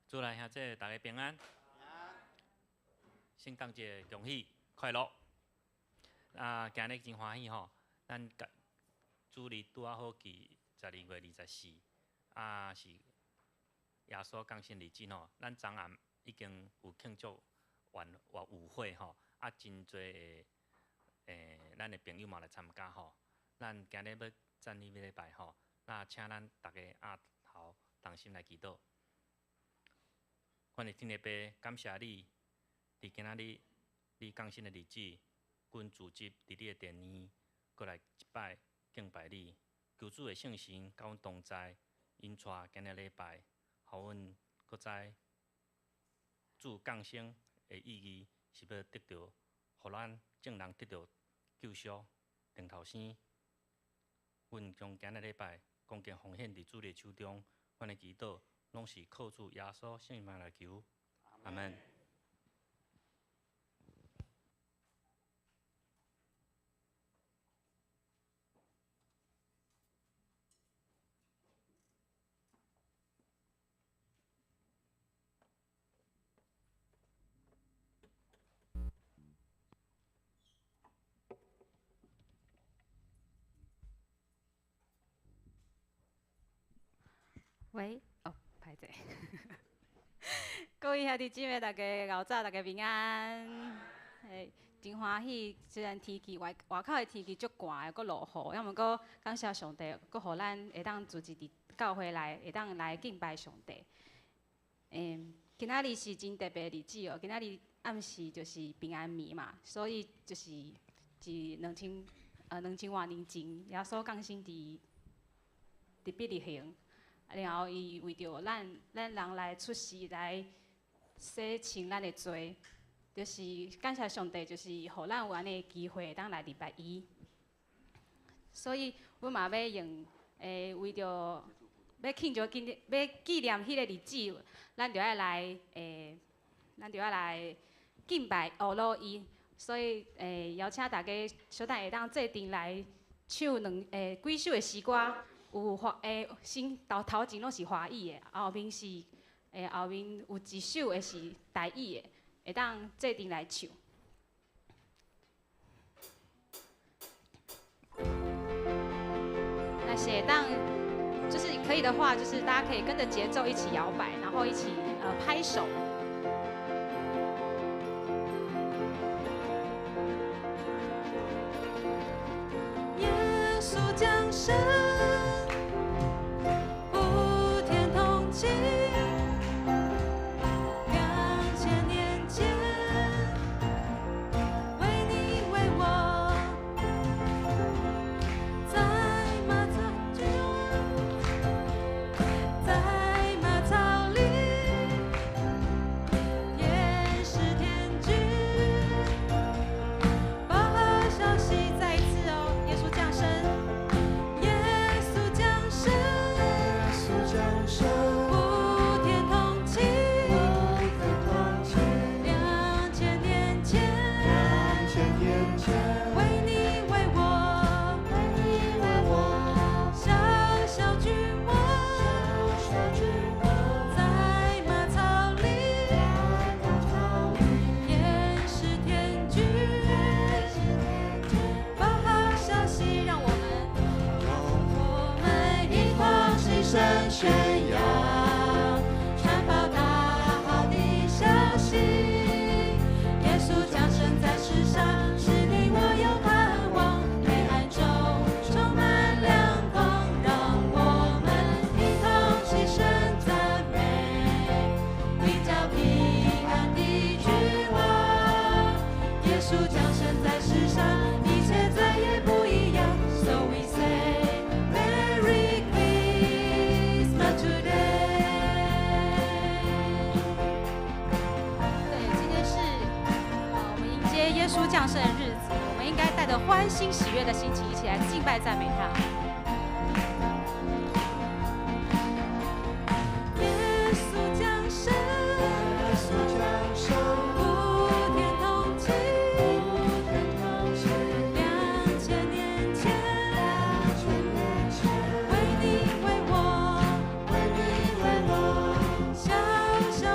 主内兄弟大家平安，圣诞节恭喜快乐！今日真欢喜吼，咱主日拄啊好记12月24，是耶稣降生日子吼。咱昨暗已经有庆祝舞会吼，真侪咱的朋友嘛来参加吼。咱今日要赞美礼拜吼，请咱大家头同心来祈祷。阮的天父爸，感谢你，伫今仔日你降生的日子，阮聚集伫你的殿院，过来一摆敬拜你，求主的圣神甲阮同在，引带今日礼拜，互阮搁知主降生的意义是要得到，互咱众人得到救赎。顶头先，阮将今日礼拜恭敬奉献伫主的手中，阮的祈祷拢是靠主耶稣圣名来求，阿门。喂，歹势，各位兄弟姊妹，大家熬早，大家平安。真欢喜，虽然天气外口的天气足寒，又搁落雨，要毋过感谢上帝，搁互咱会当组织伫教会内，会当来敬拜上帝。今仔日是真特别的日子哦，今仔日暗时就是平安暝嘛，所以就是2000多年前，耶稣降生伫伯利恒。然后伊为着咱人来出世来洗清咱的罪，就是感谢上帝，就是互咱有安尼的机会，当来礼拜一。所以，阮嘛要用为着要庆祝要纪念迄个日子，咱就要来敬拜欧罗伊。所以邀请大家小等下当坐定来唱几首的诗歌。有先头前拢是华语的，后面是后面有一首的是台语的，会当坐定来唱。那是当就是可以的话，就是大家可以跟着节奏一起摇摆，然后一起拍手。耶稣降生。降生的日子，我们应该带着欢欣喜悦的心情，一起来敬拜赞美他。小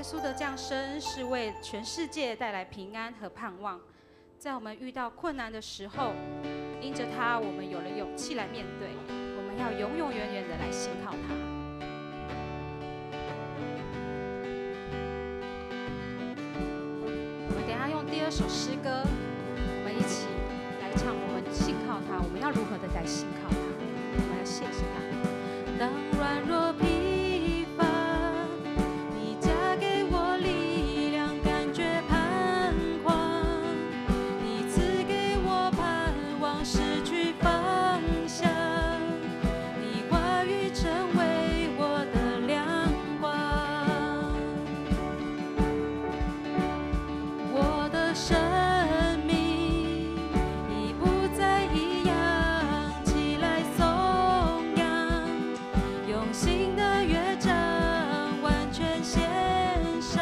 稣的降生是为全世界带来平安和盼望。在我们遇到困难的时候，因着他，我们有了勇气来面对。我们要永永远远的来信靠他。我们等一下用第2首诗歌，我们一起来唱。我们信靠他，我们要如何的来信靠他？我们来谢谢他。当软弱疲乏，你加给我力量，感觉彷徨。你赐给我盼望，失去方向。你话语成为我的亮光。我的生命已不再一样，起来颂扬，用新的乐章完全献上，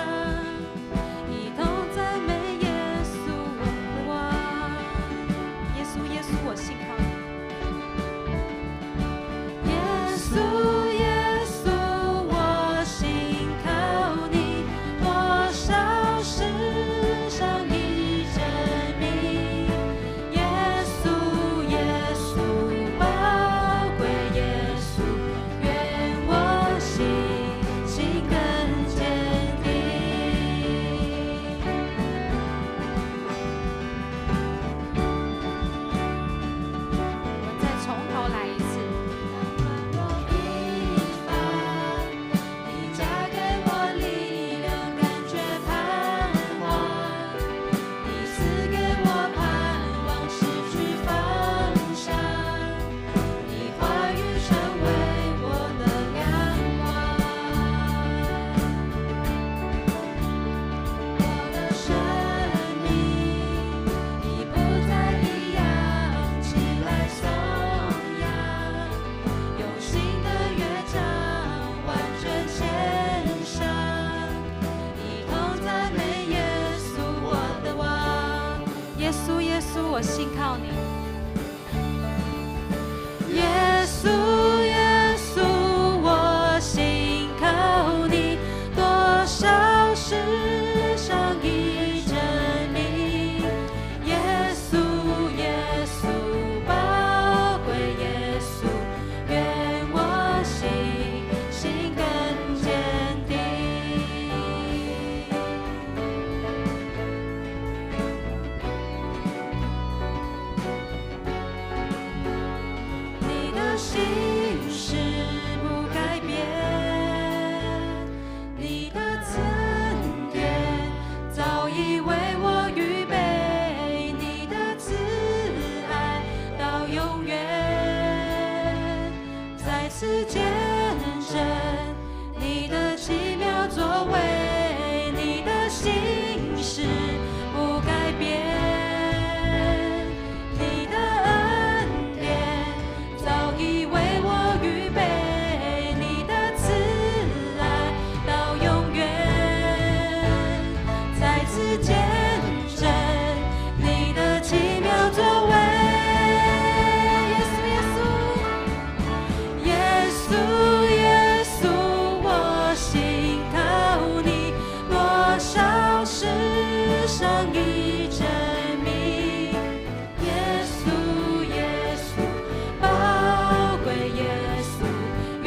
一同赞美耶稣我的王。耶稣，耶稣，我信靠你。耶稣，耶稣，我信靠你，多少世上已证明。耶稣，耶稣，宝贵耶稣，愿我心更坚定。我们再从头来一次。你加给我力量，感觉彷徨。你赐给我盼望，失去方向。你话语成为我的亮光。我的生命已不再一样，起来颂扬，用新的乐章完全献上，一同赞美耶稣我的王。耶稣，耶稣，我信靠你。耶稣，耶稣，我信靠你，多少世上已证明。耶稣，耶稣，宝贵耶稣，愿我心更坚定。你的心事不改变，你的恩典早已为我预备，你的慈爱到永远，再次见证你的奇妙作为，你的心事不改变，你的恩典早已为我预备，你的慈爱到永远，再次见证你的奇妙作为。耶稣，耶稣，耶稣，耶稣，我信靠你，多少世上已证明。耶稣，耶稣，宝贵耶稣，愿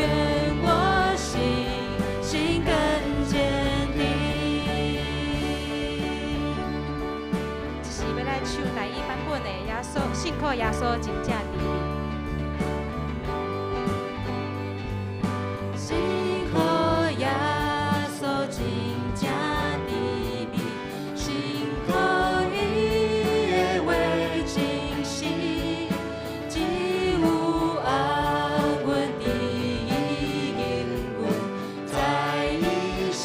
我心更坚定。这是要来唱第1版本的耶稣，信靠耶稣真正甜蜜。信靠耶稣真正甜蜜，信靠伊的话真实，只有安稳的引阮，在伊时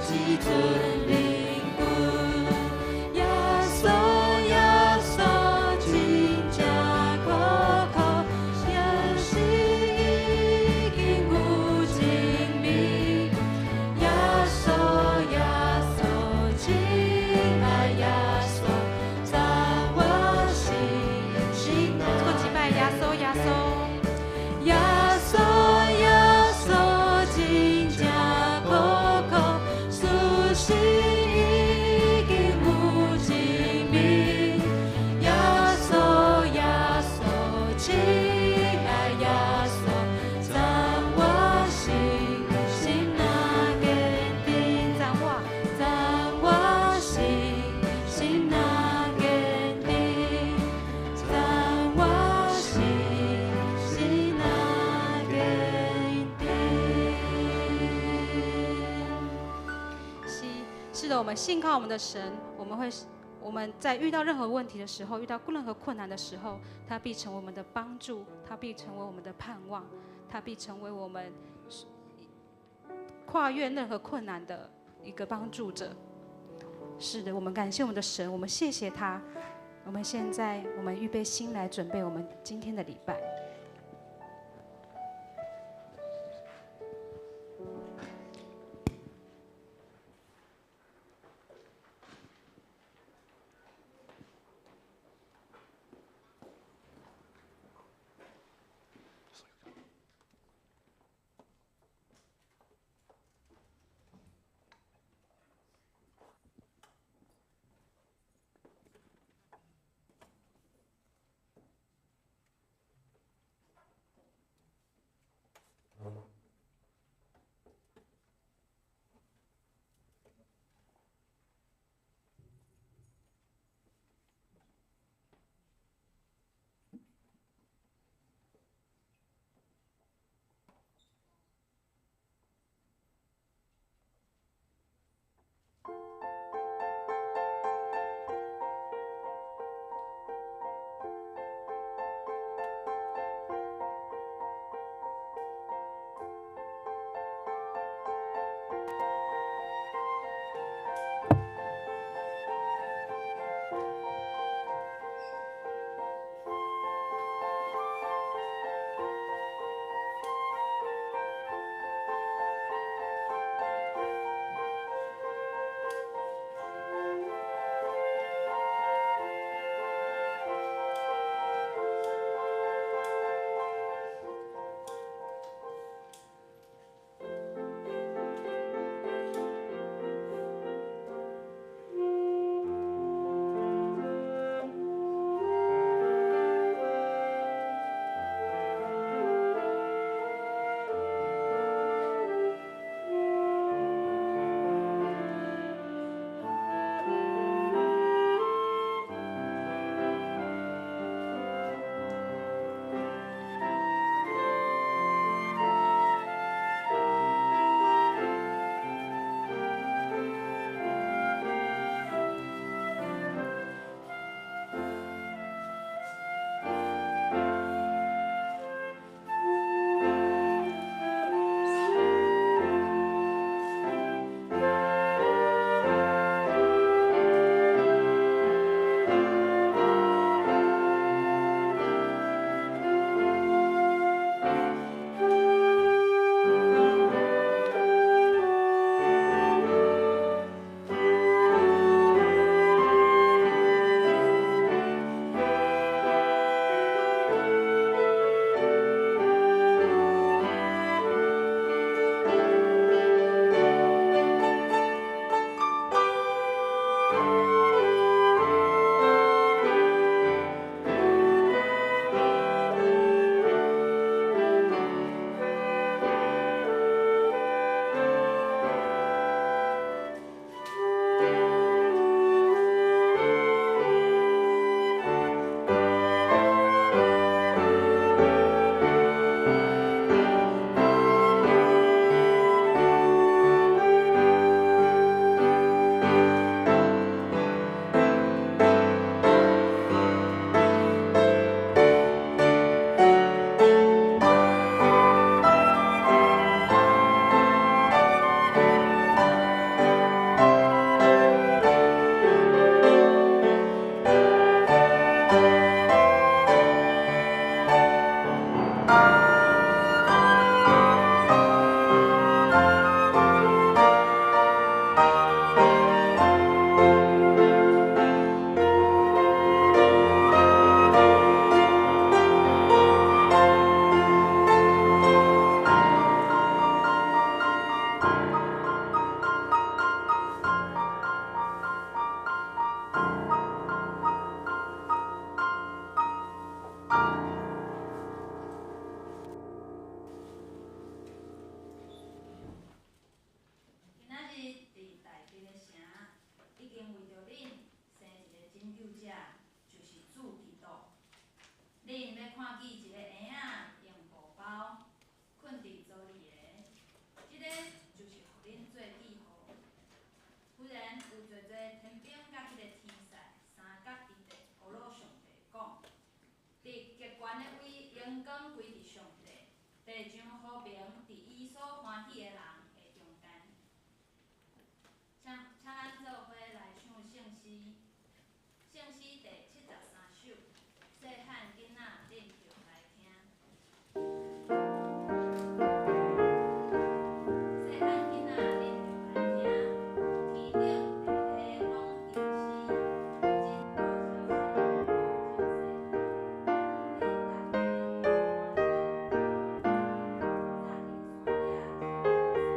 只准领军。耶稣，耶稣真正可心已经有一面，耶稣耶稣，亲爱耶稣，赞我心心那坚定，赞我心心那坚定，赞我心心那坚定。是的，我们信靠我们的神，我们在遇到任何问题的时候，遇到任何困难的时候，他必成为我们的帮助，他必成为我们的盼望，他必成为我们跨越任何困难的一个帮助者。是的，我们感谢我们的神，我们谢谢他。我们现在预备心来准备我们今天的礼拜。者就是主基督。恁要看见一个婴仔用布包困伫座椅的，即个就是互恁做记号。忽然有侪侪天兵甲迄个天使三角伫地鼓励上帝讲：伫极悬的位，阳光归伫上帝，地上和平伫伊所欢喜的人的中间。请咱做伙来唱圣诗，圣诗第73首，细汉囡仔恁着来听。细汉囡仔恁着来听，天顶地下拢有诗，真大小声，真细，恁大家欢喜。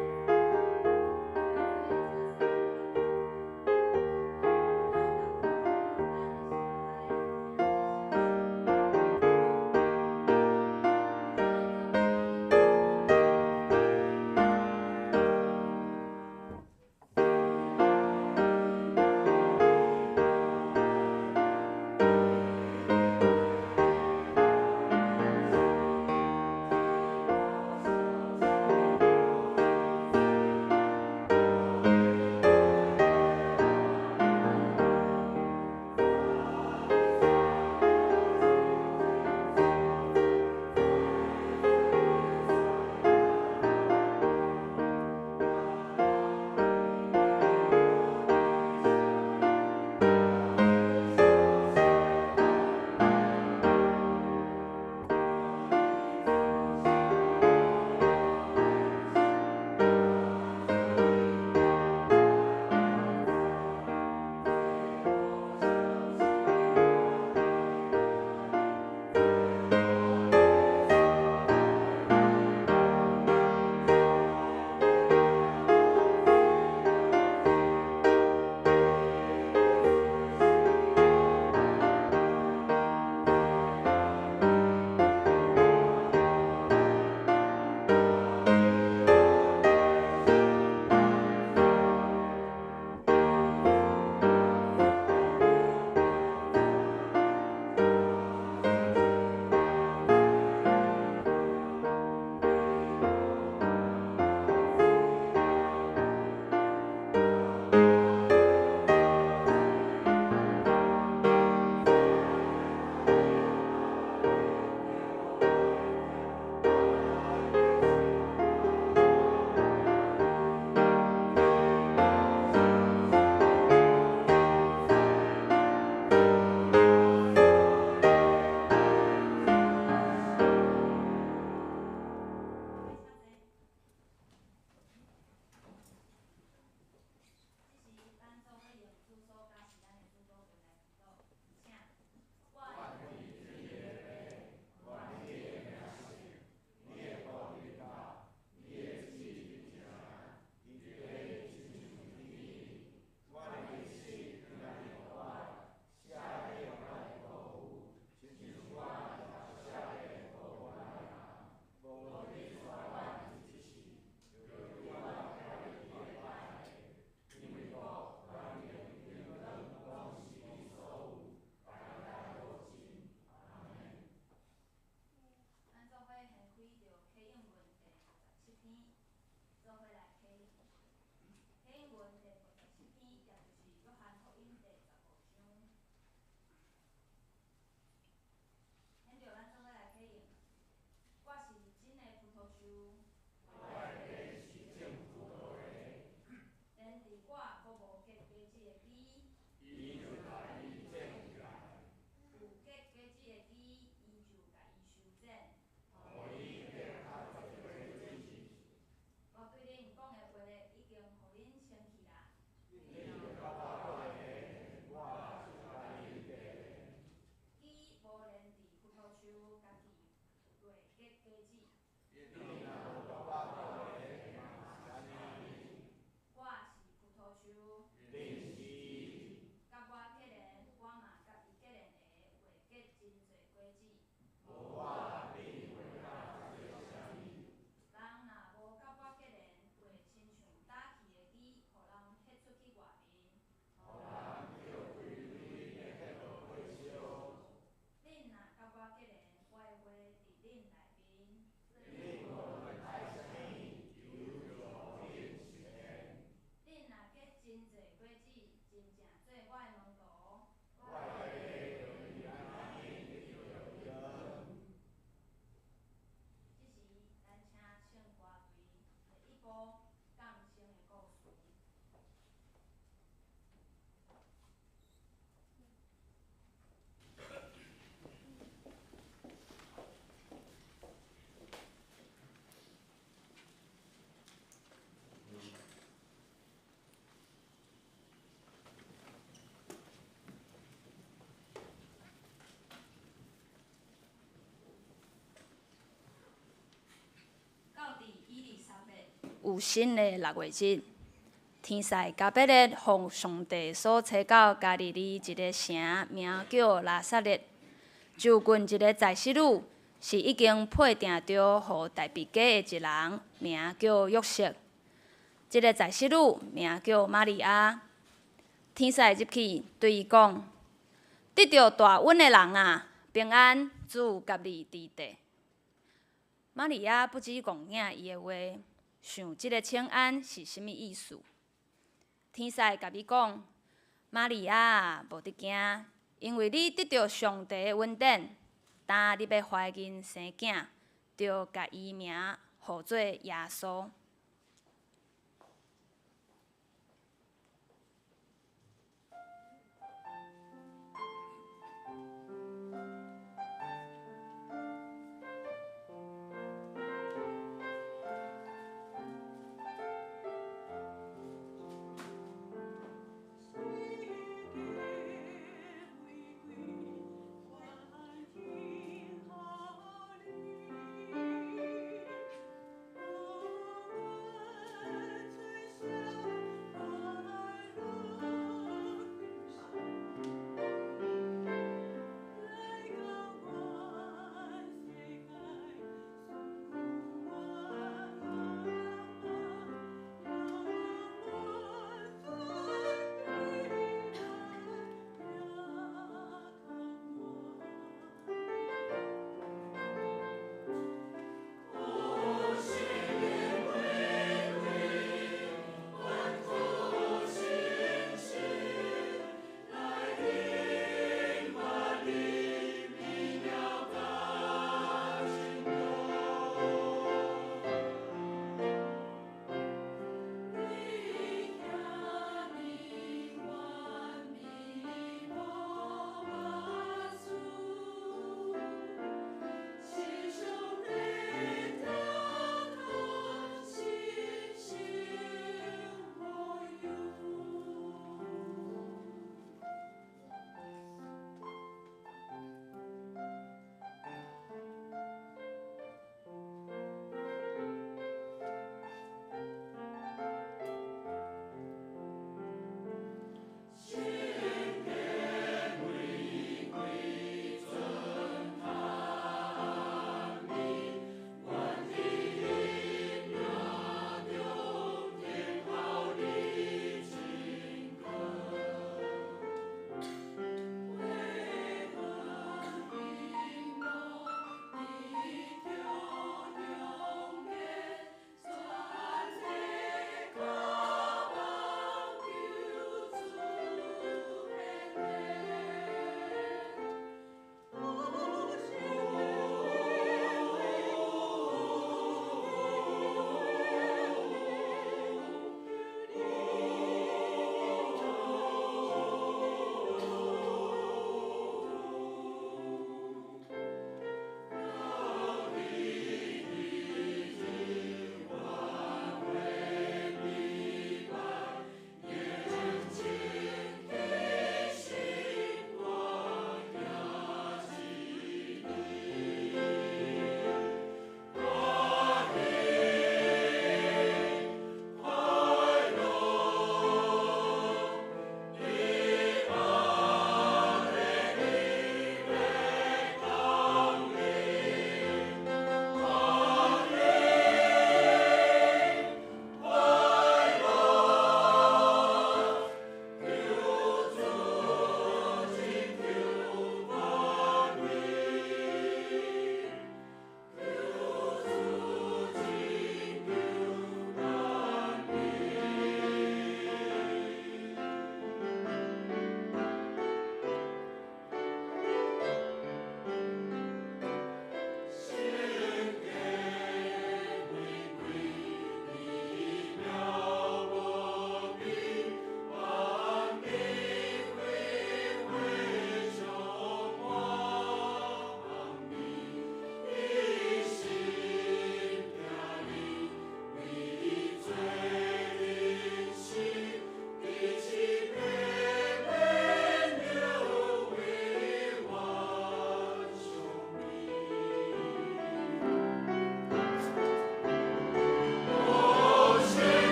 如新的6月节，天使加百列奉上帝所找到加利利一个城，名叫拿撒勒，就近一个在世女，是已经配定着互大卫家的一人，名叫约瑟。这个在世女名叫玛利亚。天使入去对伊讲：“得到大恩的人啊，平安，主甲你伫地。”玛利亚不知讲领伊的话，想即个请安是甚物意思？天使甲你讲：“玛利亚，无得惊，因为你得到上帝的恩典，当你要怀孕生囝，就甲伊名号做耶稣。”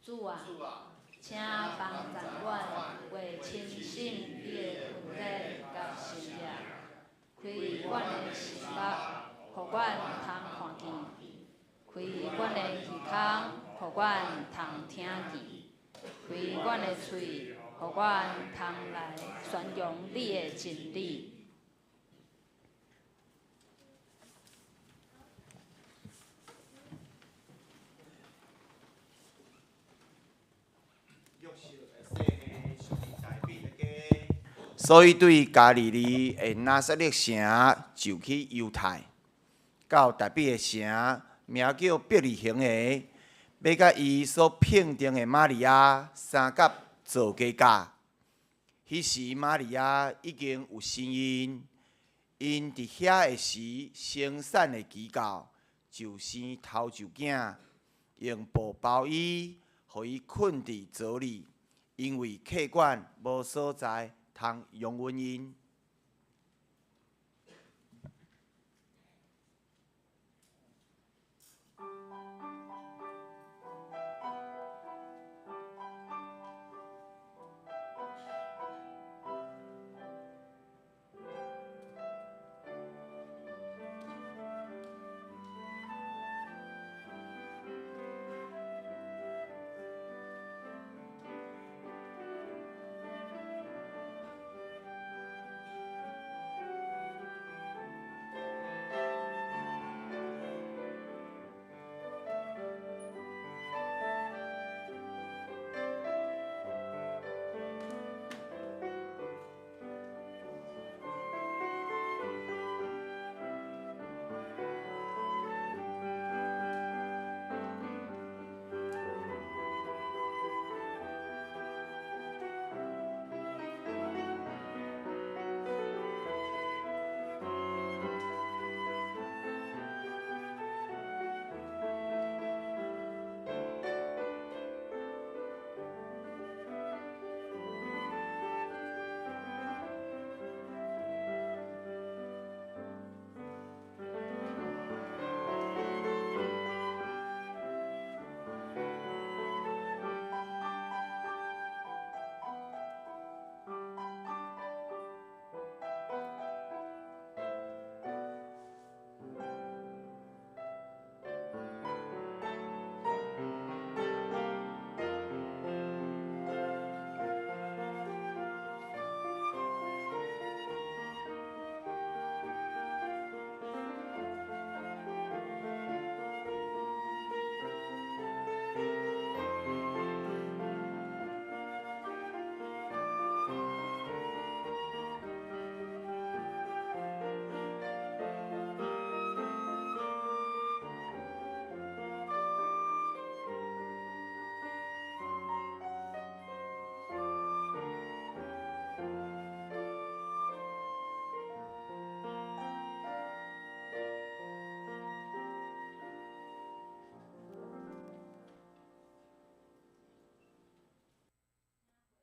主啊，请帮助阮为清醒你的身体甲心灵，开阮的心目，互阮通看见；开阮的耳孔，互阮通听见；开阮的喙，互阮通来宣扬你的真理。所以对加利利的拿撒勒城就去犹太，到达比的城，名叫伯利恒的，要甲伊所聘定的玛利亚三甲做家嫁。迄时玛利亚已经有身孕，因伫遐的时生产的期到，就生头一囝，用布包伊，互伊困伫槽里，因为客馆无所在。通容阮因。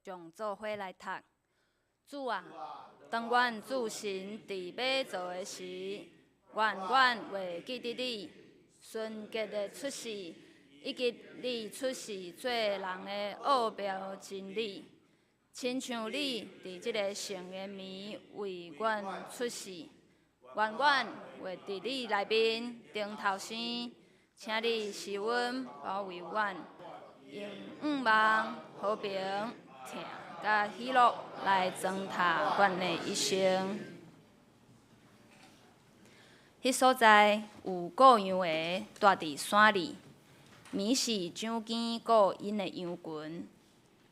将做伙来读。主啊，当阮主神伫要做的时，愿阮会记得你纯洁的出世，以及你出世做人的奥妙真理，亲像你伫即个圣言暝为阮出世。愿阮会伫你内面顶头生，请你是阮保卫阮，用五望和平。疼甲喜乐来装踏阮的一生。迄所在有各样的住伫山里，暝是长见顾因的羊群。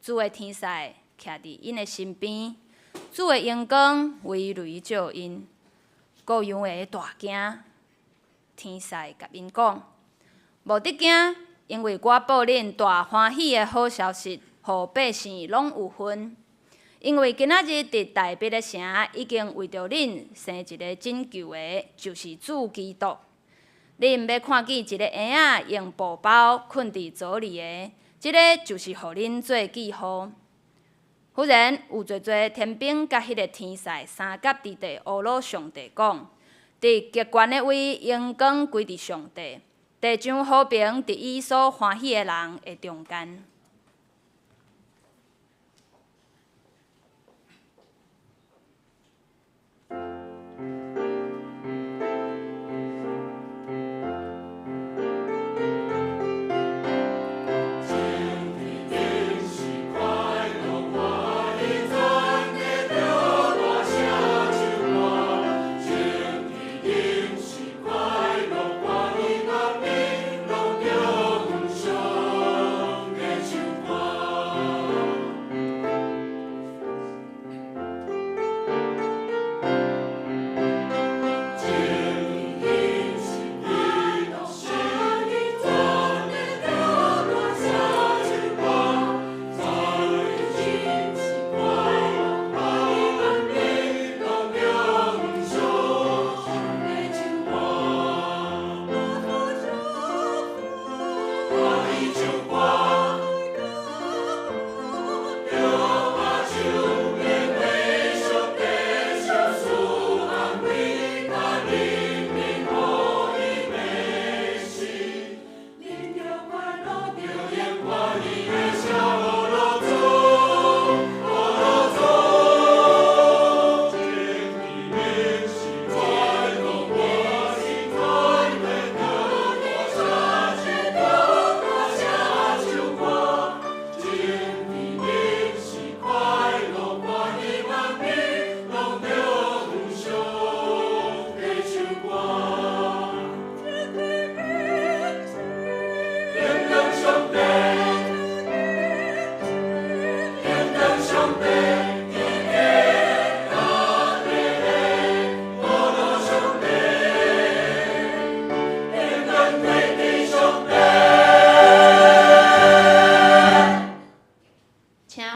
主的天使徛伫因的身边，主的阳光微雷照因。各样的大惊，天使甲因讲：无得惊，因为我报恁大欢喜的好消息。互百姓拢有份，因为今仔日伫大伯的城已经为着恁生一个拯救的，就是主基督。恁要看见一个婴仔用布包困伫槽里的，即个就是互恁做记号。忽然有侪侪天兵甲迄个天使三甲伫地乌罗上帝讲：伫极悬的位，阳光归伫上帝，地上和平伫伊所欢喜的人的中间。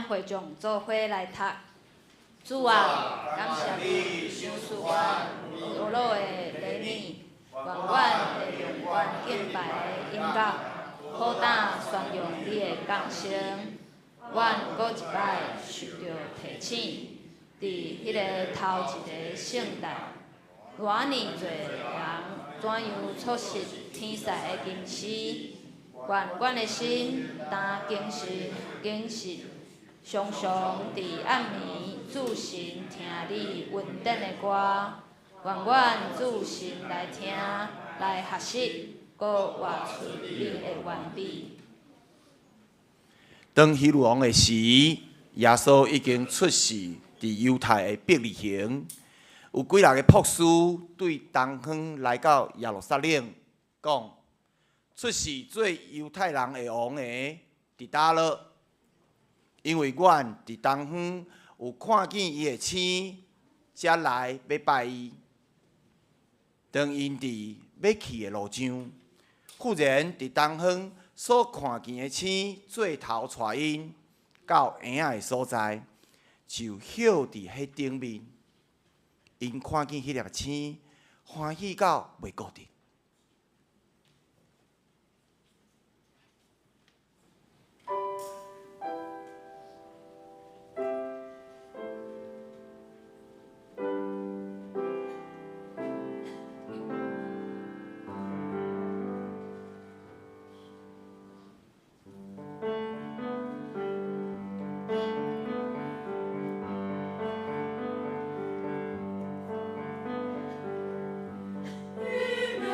领会众做伙来读。主啊，感谢你赏赐阮落落的礼物，愿阮会用阮敬拜的音乐，好胆宣扬你的降生。阮搁一摆受到提醒，伫迄个头一个圣诞，偌尼侪人怎样错失天使的惊喜？愿阮的心担惊喜，常常伫暗暝注心听你稳定的歌。愿阮注心来听，来学习，搁活出你的完美。当希律王的时，耶稣已经出世伫犹太的伯利恒。有几个博士对东方来到耶路撒冷讲：出世做犹太人的王的伫倒落？因为阮伫东方有看见伊的星，才来要拜伊。当因伫要去的路上，忽然伫东方所看见的星做头带因到婴仔的所在，就歇伫迄顶面。因看见迄粒星，欢喜到袂固定。你们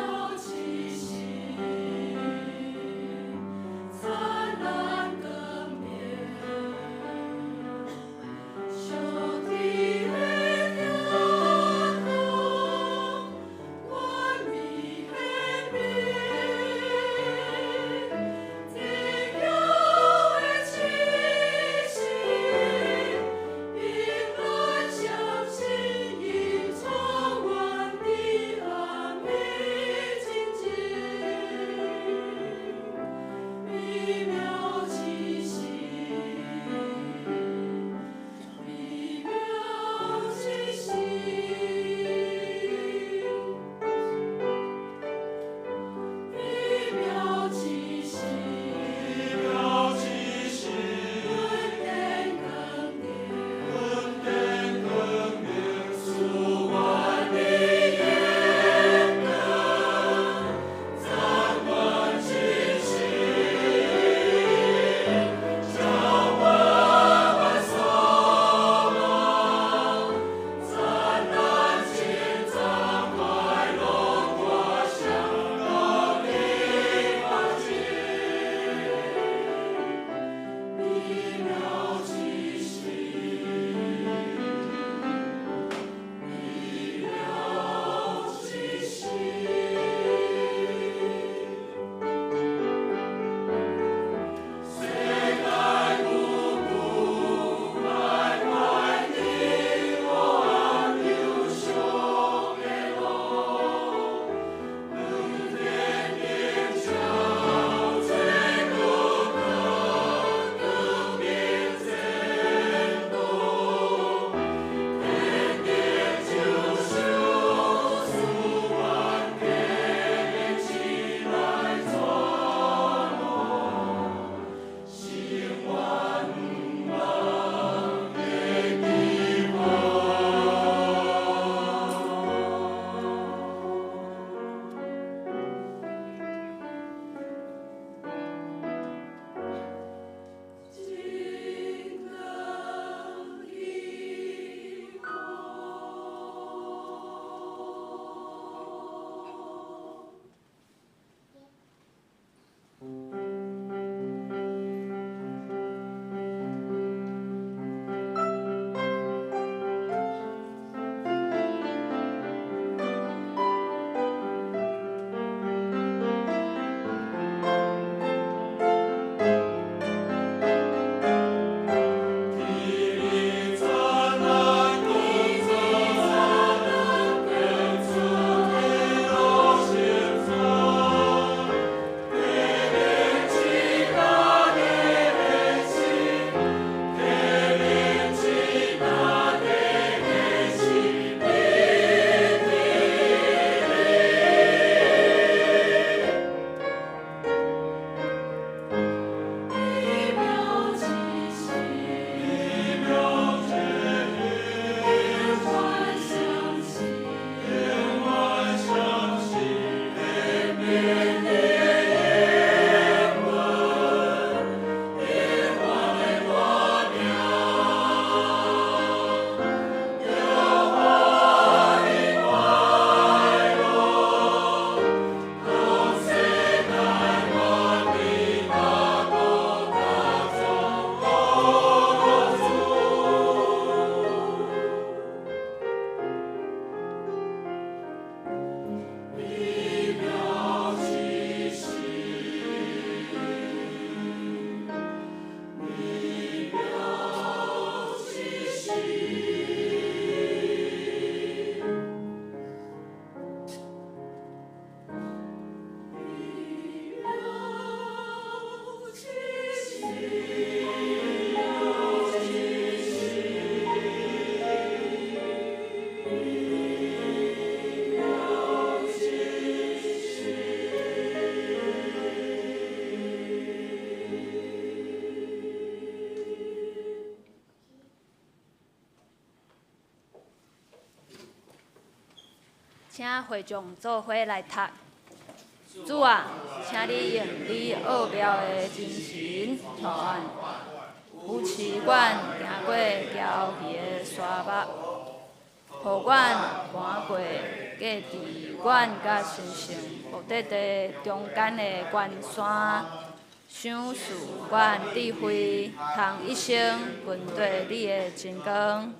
请会众做伙来读。主啊，请你用你奥妙的精神图案，扶持阮行过交鱼的沙漠，互阮搬过隔伫阮甲神圣目的地中间的悬山，赏赐阮智慧，通一生分对你的真光。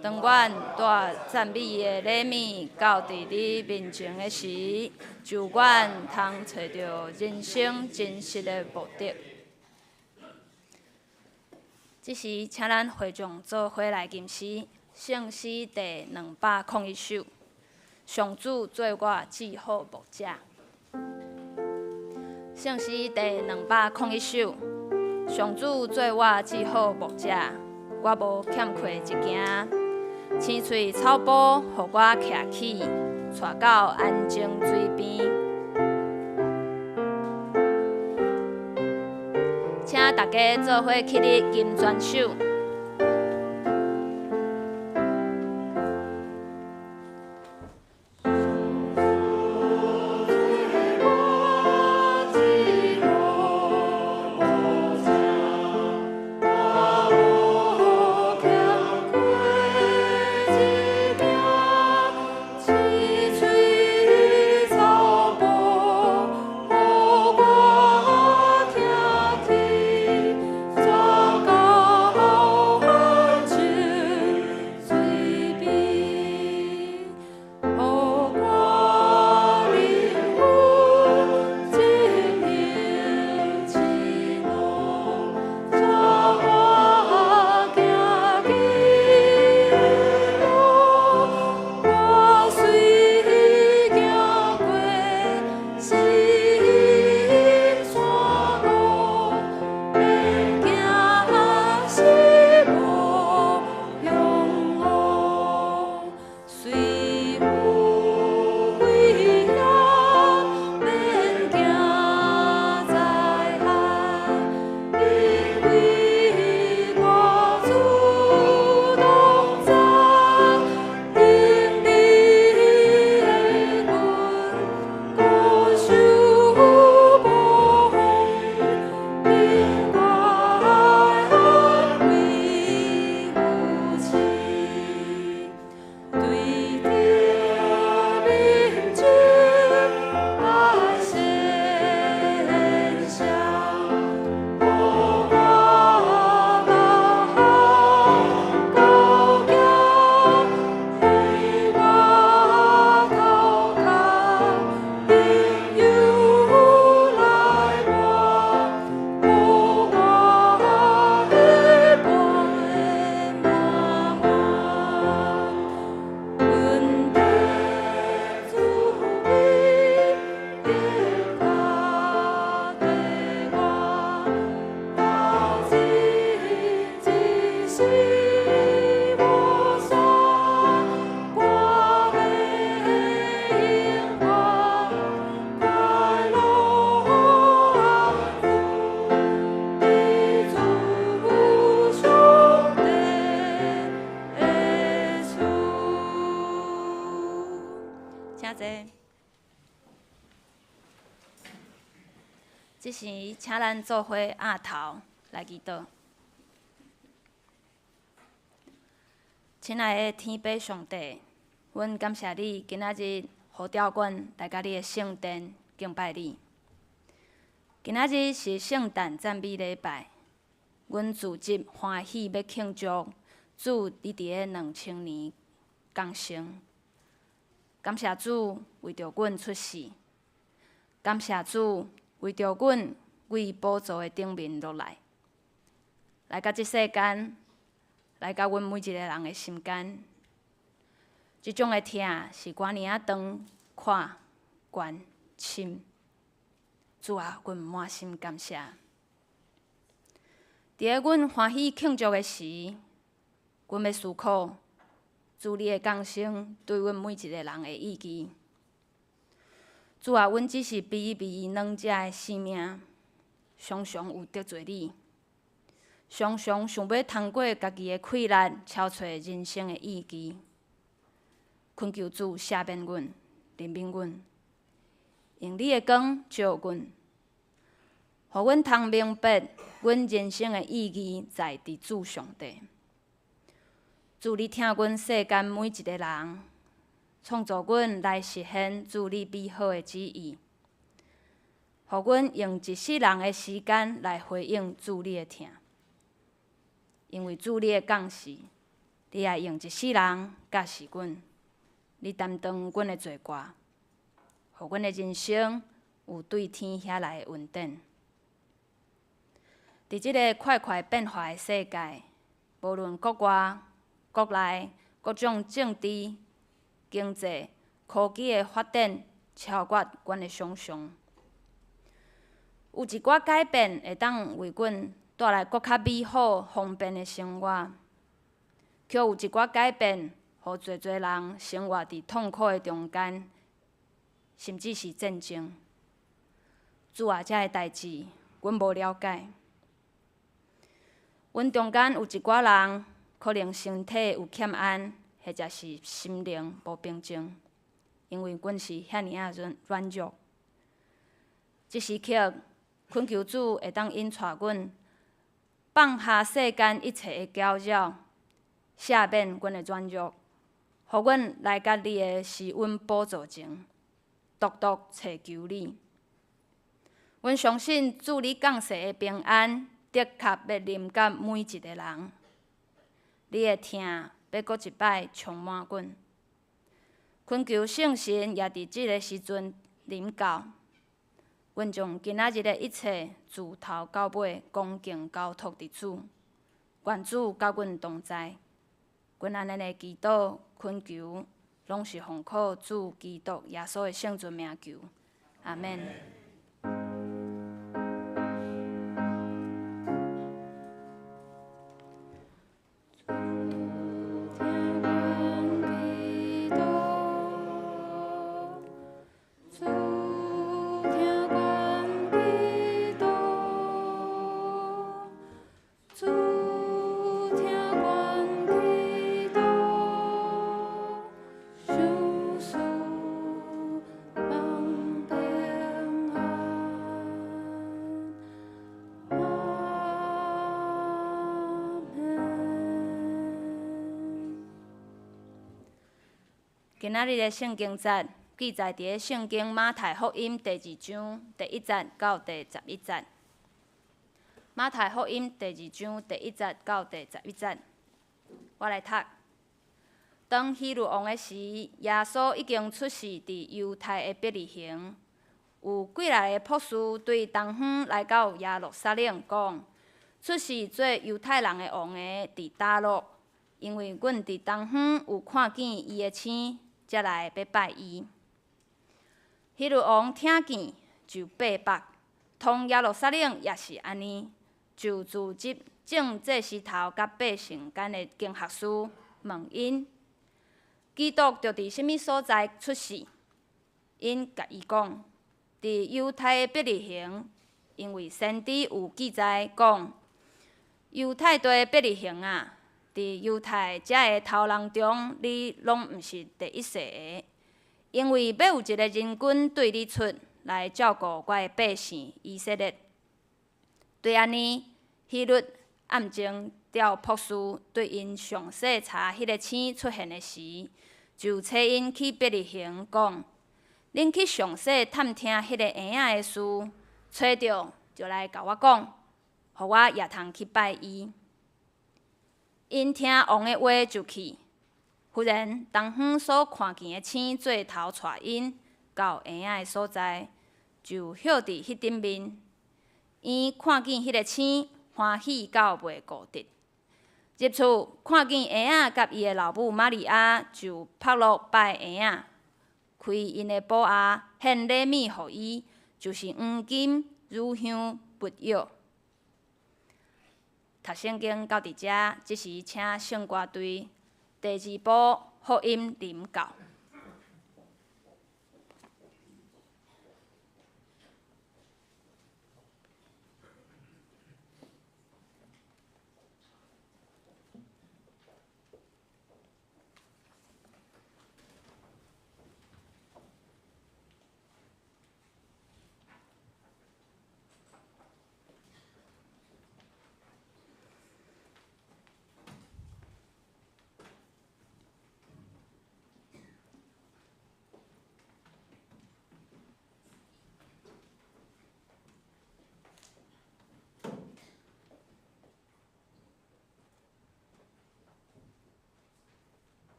当阮带赞美的礼物到伫你面前的时，就阮通找到人生真实的目的。这时，请咱会众做伙来吟诗圣诗第201首。上主做我至好牧者。圣诗第201首。上主做我至好牧者，我无欠缺一件。青翠草坡，互我徛起，带到安静水边。请大家做伙起立吟全首。这时，请咱做伙压头来祈祷。亲爱的天父上帝，阮感谢你今仔日呼召阮来到你的圣殿敬拜你。今仔日是圣诞赞美礼拜，阮自执欢喜要庆祝主你伫个2000年降生。感谢主为着阮出世，感谢主为着阮为宝座的顶面落来，来到这世间，来到阮每一个人的心间。即种的疼是偌尔啊长、宽、悬、深。主啊，阮满心感谢。伫个阮欢喜庆祝的时，阮要思考主你的降生对阮每一个人的意义。主啊，阮只是卑微软只的生命，常常有得罪你，常常想要通过家己的困难，超找人生的意义。恳求主赦免阮、怜悯阮，用你的光照阮，互阮通明白阮人生的意义在伫主上帝。主，你听阮世间每一个人，创造阮来实现主你美好的旨意，互阮用一世人的时间来回应主你的听。因为主你的讲是，你爱用一世人教示阮，你担当阮的罪过，互阮的人生有对天遐来的稳定。伫即个快快变化的世界，无论国外、国内各种政治、经济、科技的发展超越阮的想象，有一寡改变会当为阮带来搁较美好、方便的生活，却有一寡改变，互侪人生活伫痛苦的中间，甚至是战争。主啊，遮个代志，阮无了解。阮中间有一寡人，可能身体有欠安，或者是心灵无平静，因为阮是遐尔啊软弱。即时刻，恳求主会当引带阮。放下世间一切的搅扰，赦免阮的软弱，互阮来甲你的施恩宝座前，独独祈求你。阮相信主你降世的平安，的确要临到每一个人。你的听要搁一摆充满阮，恳求圣神也伫即个时阵临到。阮将今仔日的一切自头到尾恭敬交托伫主，愿主甲阮同在。阮安尼的祈祷恳求，拢是奉靠主基督耶稣的圣尊名求，阿免。今仔日的圣经节记载伫圣经马太福音第2章第1节到第11节。马太福音第2章第1节到第11节，我来读。当希律王的时，耶稣已经出世伫犹太的伯利恒。有几来个博士对东方来到耶路撒冷讲：出世做犹太人的王的伫叨落？因为阮伫东方有看见伊的星。才来要拜伊。希律王听见就背北，通耶路撒冷也是安尼，就组织正这时头甲百姓间的经学士问因，基督着伫什物所在出世？因甲伊讲，伫犹太的伯利恒，因为先知有记载讲，犹太地伯利恒啊。伫犹太遮个头人中，你拢毋是第一世的，因为要有一个人君对你出来照顾我的百姓以色列。对安尼，希律暗中调博士对因详细查迄个星出现的时，就找因去伯利恒讲：恁去详细探听迄个婴仔的事，找着就来甲我讲，互我也通去拜伊。因听王的话就去，忽然东方所看见的星做头带因到婴仔的所在，就歇伫迄顶面。因看见迄个星，欢喜到袂固得。入厝看见婴仔甲伊的老母玛利亚，就趴落拜婴仔，开因的宝盒，献礼物互伊，就是黄金、乳香、佛药。读圣经到伫遮，即时请圣歌队第2部福音临到。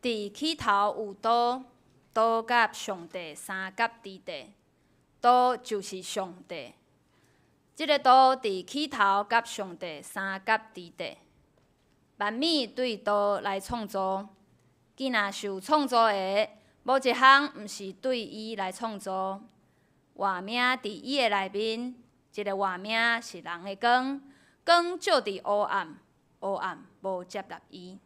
伫起头有道，道甲上帝三甲之地，道就是上帝。即个道伫起头甲上帝三甲之地，万物对道来创造。既若受创造的，无一项毋是对伊来创造。画名伫伊的内面，即个画名是人的光，光照伫黑暗，黑暗无接纳伊。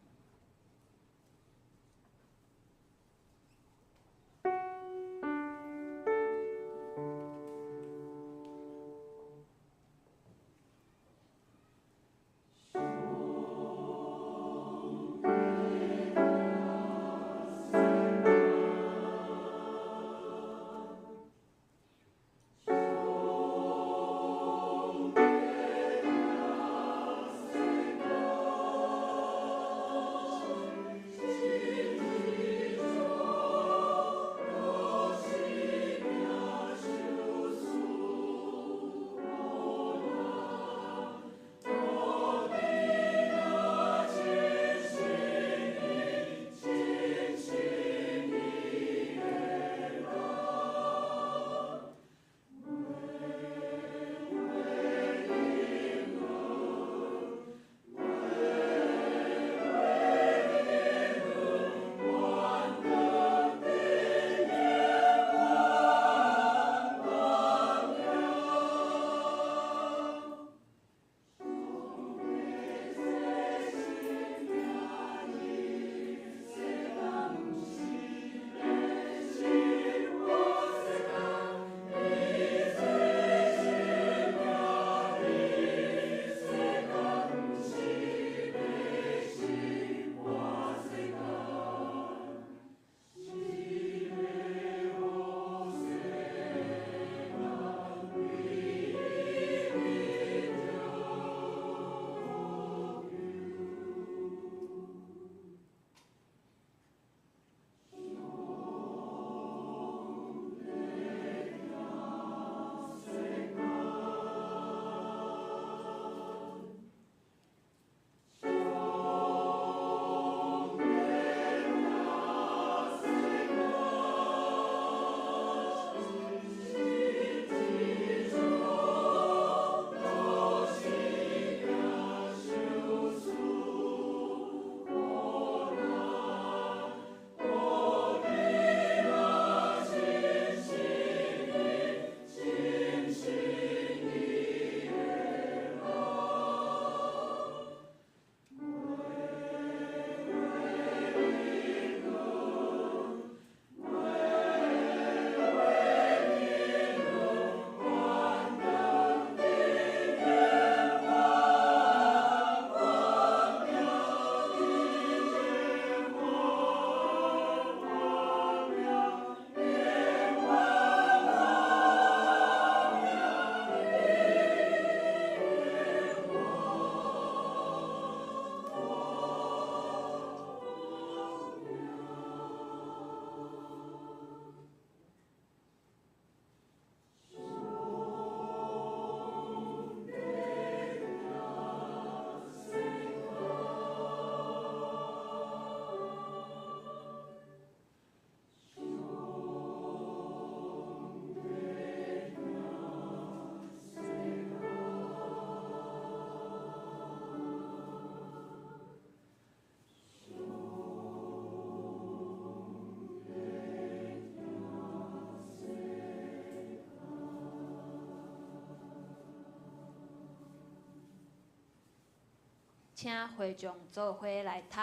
请会众做伙来读。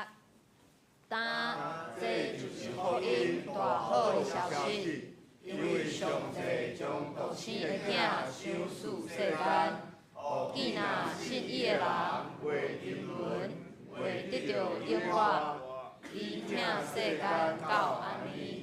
这就是福音大好的消息，因为上帝将独生的囝赏赐世间，既若信伊的人袂沉沦，会得到永活。伊请世间到安尼。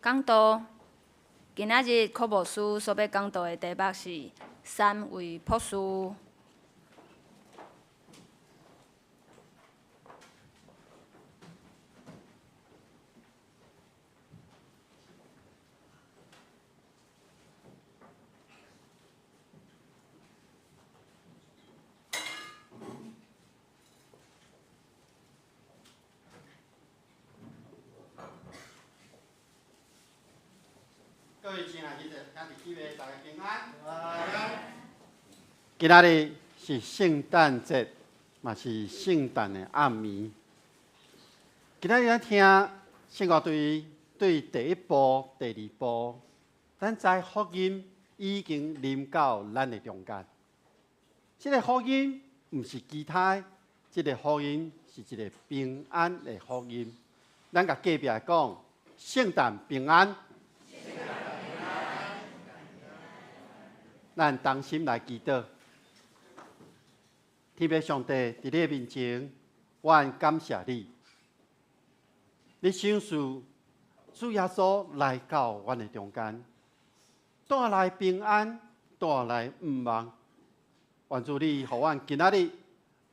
讲道，今仔日科牧师所要讲道的题目是“三位博士”。各位亲爱的兄弟姊妹，大家平安。今仔日是圣诞节，嘛是圣诞的暗暝。今仔日咱听圣乐队对第一步、第二步，咱知福音已经临到咱的中间。这个福音不是其他，这个福音是一个平安的福音。咱甲隔壁讲，圣诞平安。咱同心来祈祷，天父上帝伫你的面前，我感谢你。你赏赐主耶稣来到阮的中间，带来平安，带来盼望。愿主你，予阮今仔日，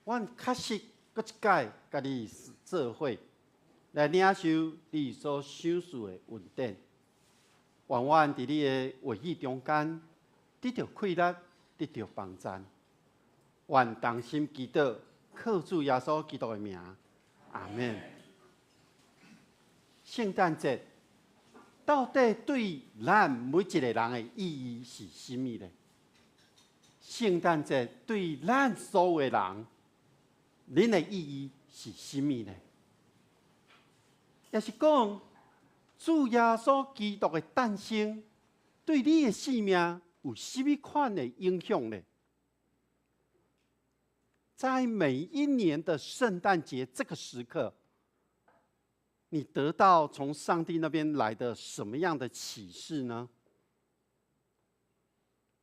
阮确实搁一届甲你做伙，来领受你所赏赐的恩典。愿阮伫你的话语中间，得到快乐，得到帮助。愿同心祈祷，靠主耶稣基督的名，阿门。圣诞节到底对咱每一个人的意义是甚么呢？圣诞节对咱所有的人，恁的意义是甚么呢？也是讲，主耶稣基督的诞生，对你的生命有什么款的影响呢？在每一年的圣诞节这个时刻，你得到从上帝那边来的什么样的启示呢？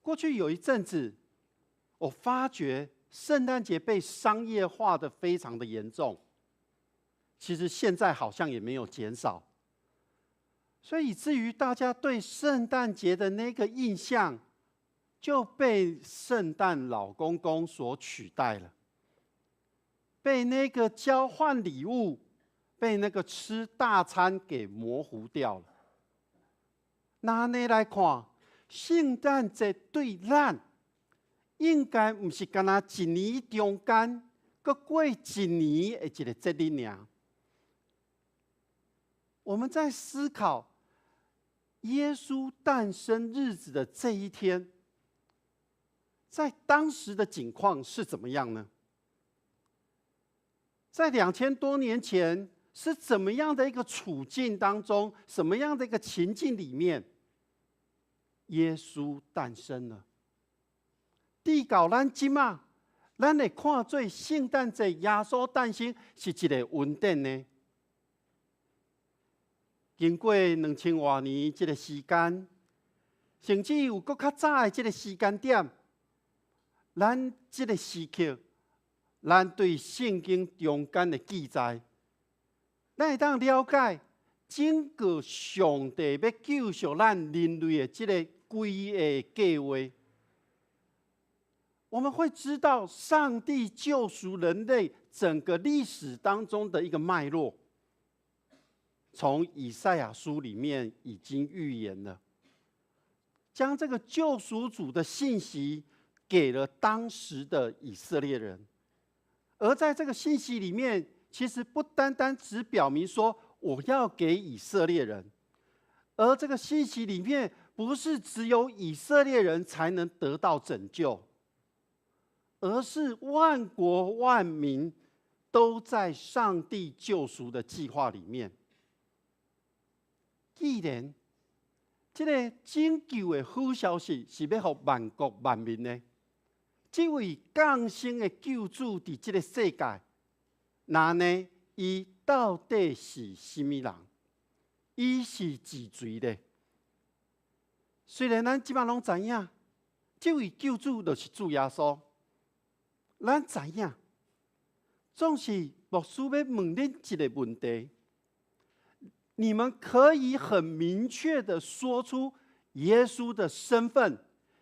过去有一阵子，我发觉圣诞节被商业化的非常的严重，其实现在好像也没有减少，所以以至于大家对圣诞节的那个印象就被圣诞老公公所取代了，被那个交换礼物，被那个吃大餐给模糊掉了。那你来看，圣诞节对咱应该不是干那一年中间，搁过一年的一个节日尔。我们在思考耶稣诞生日子的这一天，在当时的景况是怎么样呢？在2000多年前是怎么样的一个处境当中，什么样的一个情境里面，耶稣诞生了？地到咱今嘛，咱会看做圣诞节耶稣诞生是一个恩典呢？经过2000多年这个时间，甚至有搁较早的这个时间点，咱这个时刻，咱对圣经中间的记载，咱会当了解整个上帝要救赎咱人类的这个规个计划。我们会知道上帝救赎人类整个历史当中的一个脉络。从以赛亚书里面已经预言了，将这个救赎主的信息给了当时的以色列人。而在这个信息里面，其实不单单只表明说我要给以色列人，而这个信息里面不是只有以色列人才能得到拯救，而是万国万民都在上帝救赎的计划里面。既然这个拯救的好消息是要给万国万民的，这位降生的救主在这个世界，那呢，伊到底是什么人？伊是几罪的？虽然咱即摆拢知影，这位救主就是主耶稣，咱知影，总是牧师要问恁一个问题。你们可以很明确的说出耶稣的身份、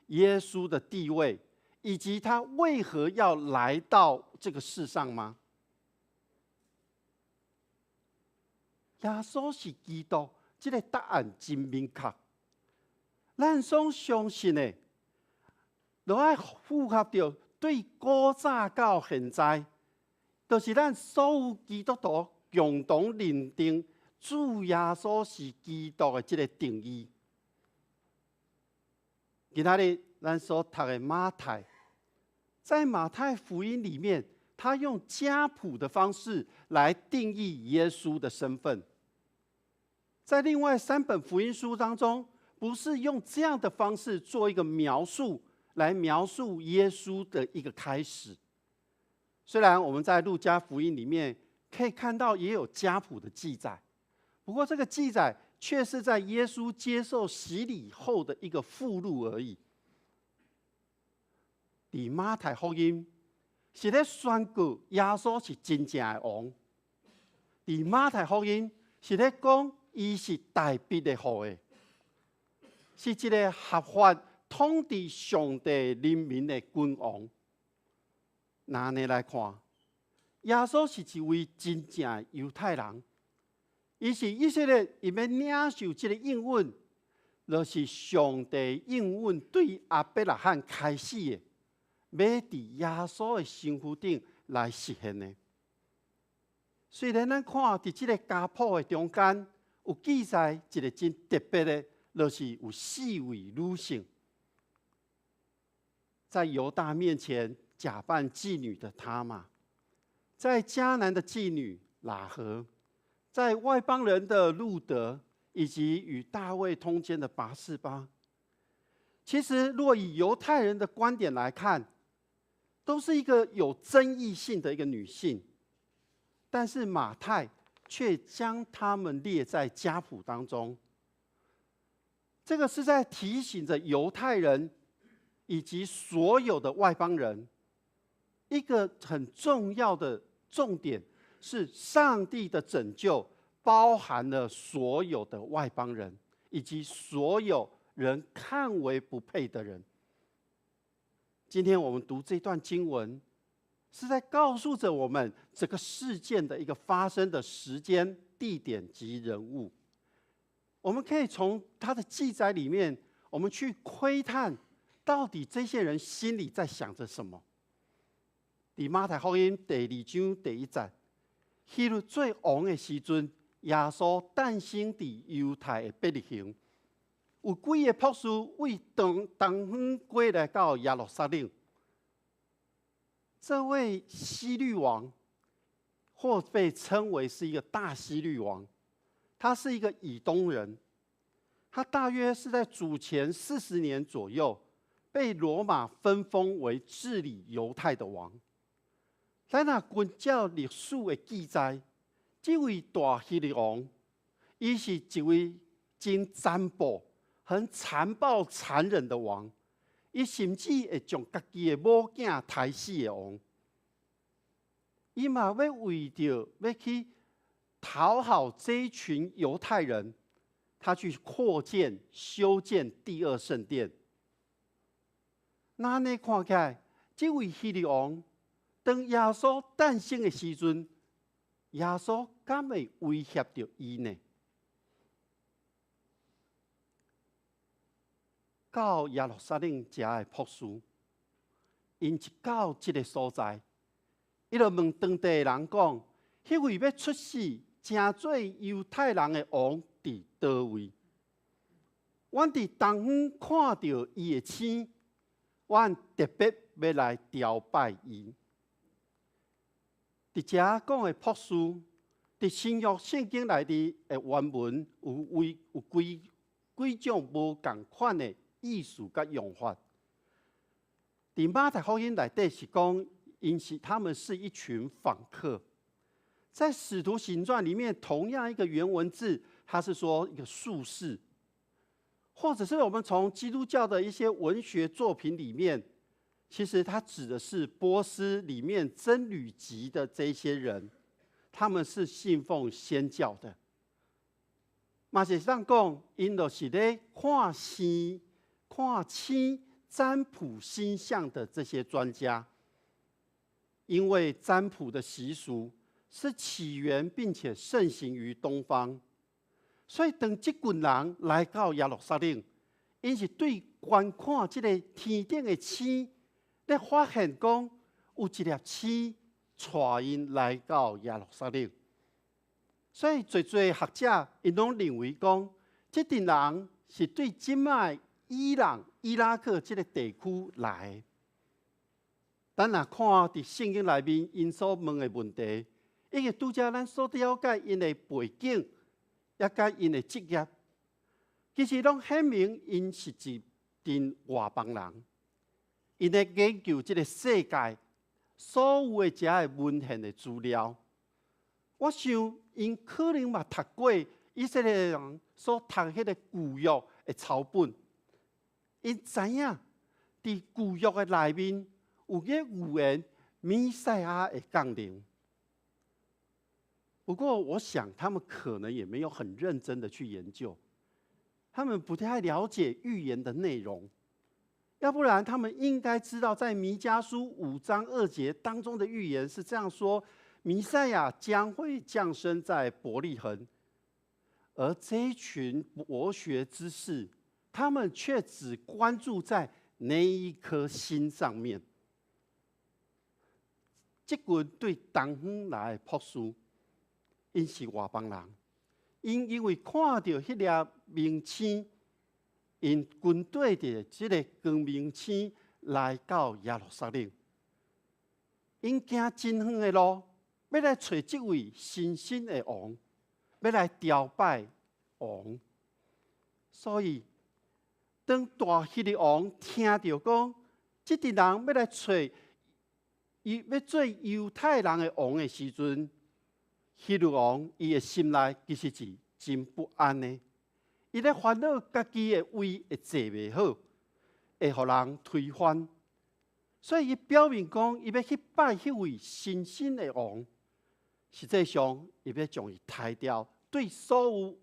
耶稣的地位，以及他为何要来到这个世上吗？耶稣是基督，这个答案真明确。咱所相信的，就要符合着对古早到现在，就是咱所有基督徒共同认定主耶稣是基督的这个定义。今仔日咱所读的马太，在马太福音里面，他用家谱的方式来定义耶稣的身份。在另外3本福音书当中，不是用这样的方式做一个描述，来描述耶稣的一个开始。虽然我们在路加福音里面可以看到也有家谱的记载，不过这个记载却是在耶稣接受洗礼后的一个附录而已。在马太福音是在宣告耶稣是真正的王，在马太福音是在讲伊是代笔的后的，是一个合法统治上帝人民的君王。那呢来看，耶稣是一位真正的犹太人，伊是以色列伊要领受这个应允，就是上帝应允对亚伯拉罕开始的，要伫耶稣的身躯顶来实现的。虽然咱看伫这个家谱的中间，有记载一个真特别的，就是有4位女性，在犹大面前假扮妓女的他玛，在迦南的妓女喇合，在外邦人的路德，以及与大卫通奸的拔示巴。其实，若以犹太人的观点来看，都是一个有争议性的一个女性，但是马太却将他们列在家谱当中。这个是在提醒着犹太人以及所有的外邦人，一个很重要的重点是，上帝的拯救包含了所有的外邦人，以及所有人看为不配的人。今天我们读这段经文，是在告诉着我们这个事件的一个发生的时间、地点及人物。我们可以从他的记载里面，我们去窥探到底这些人心里在想着什么。在马太福音第2章第1节，希律最王的时阵，耶稣诞生在犹太的伯利恒，有几个博士为东方过来到耶路撒冷。这位希律王，或被称为是一个大希律王，他是一个以东人，他大约是在主前40年左右，被罗马分封为治理犹太的王。咱若根照历史的记载，这位大希律王，伊是一位真残暴、很残暴、残忍的王。伊甚至会将家己的母囝杀死的王。伊嘛要为着要去讨好这一群犹太人，他去扩建、修建第2圣殿。那呢看起来，这位希律王，当耶稣诞生的时阵，耶稣敢会威胁到伊呢？到耶路撒冷遮的博士，因一到这个所在，伊就问当地的人讲：，迄位要出世、成做犹太人的王伫倒位？阮伫东方看到伊的星，阮特别要来朝拜伊。伫遮讲的博士，伫新约圣经内的原文有几种无共款的意思甲用法。伫马太福音内底是讲，他们是一群访客。在使徒行传里面，同样一个原文字，它是说一个术士，或者是我们从基督教的一些文学作品里面，其实它指的是波斯里面僧侣级的这些人，他们是信奉仙教的。嘛是当讲，因就是咧看星、看星、占卜星象的这些专家。因为占卜的习俗是起源并且盛行于东方，所以当这群人来到耶路撒冷，因是对观看这个天顶的星，咧发现讲有一粒星带因来到耶路撒冷。所以，侪学者因拢认为讲，这群人是对即卖伊朗、伊拉克这个地区来的。咱若看伫圣经内面因所问的问题，以及拄则咱所了解因的背景，也甲因的职业，其实拢显明因是一群外邦人。因咧研究这个世界所有的遮的文献的资料。我想，因可能嘛读过以色列人所读迄个旧约的抄本，因知影伫旧约的内面有个预言弥赛亚的降临。不过，我想他们可能也没有很认真的去研究，他们不太了解预言的内容，要不然他们应该知道，在弥迦书5章2节当中的预言是这样说。弥赛亚将会降生在伯利恒，而这一群博学之士，他们却只关注在那一颗星上面。这群对东方来的博士，因是外邦人，因为看到迄粒明星，因军队的这个光明星来到耶路撒冷，因行真远的路。要来找这位新生的王，要来朝拜王。所以，当大希律王听到讲，这群人要来找要做犹太人的王的时阵，希律王伊的心内其实是真不安的。伊咧烦恼家己的位会坐袂好，会互人推翻。所以，伊表明讲，伊要去拜迄位新生的王。实际上，伊要将伊杀掉，对所有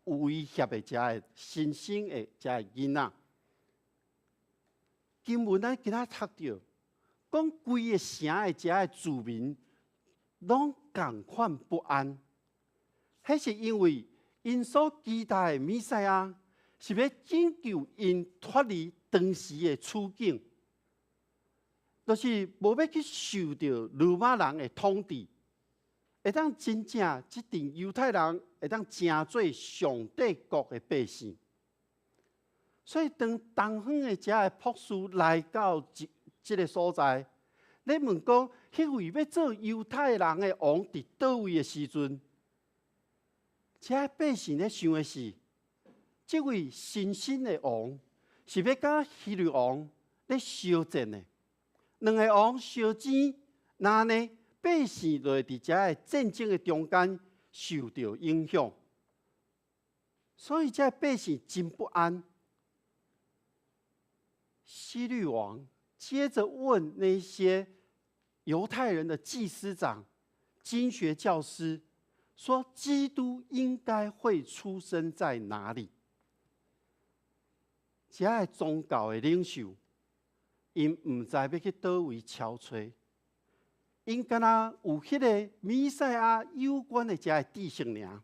有威胁的遮个新生的遮个囡仔。经文咱今仔读到，讲规个城的遮个住民，拢共款不安。迄是因为因所期待的弥赛亚，是要拯救因脱离当时的处境，就是无要去受到罗马人的统治。会当真正这群犹太人会当成做上帝国的百姓，所以当东方的遮个博士来到这个所在，你问讲，迄位要做犹太人的王伫倒位的时阵，遮百姓咧想的是，这位新生的王是要甲希律王咧相战的，两个王相争，那呢？百姓就会伫遮个战争的中间受到影响，所以遮百姓真不安。希律王接着问那些犹太人的祭司长、经学教师，说：基督应该会出生在哪里？遮个宗教的领袖，因唔知要去倒位敲吹。因敢若有迄个弥赛亚有关的遮个知识尔，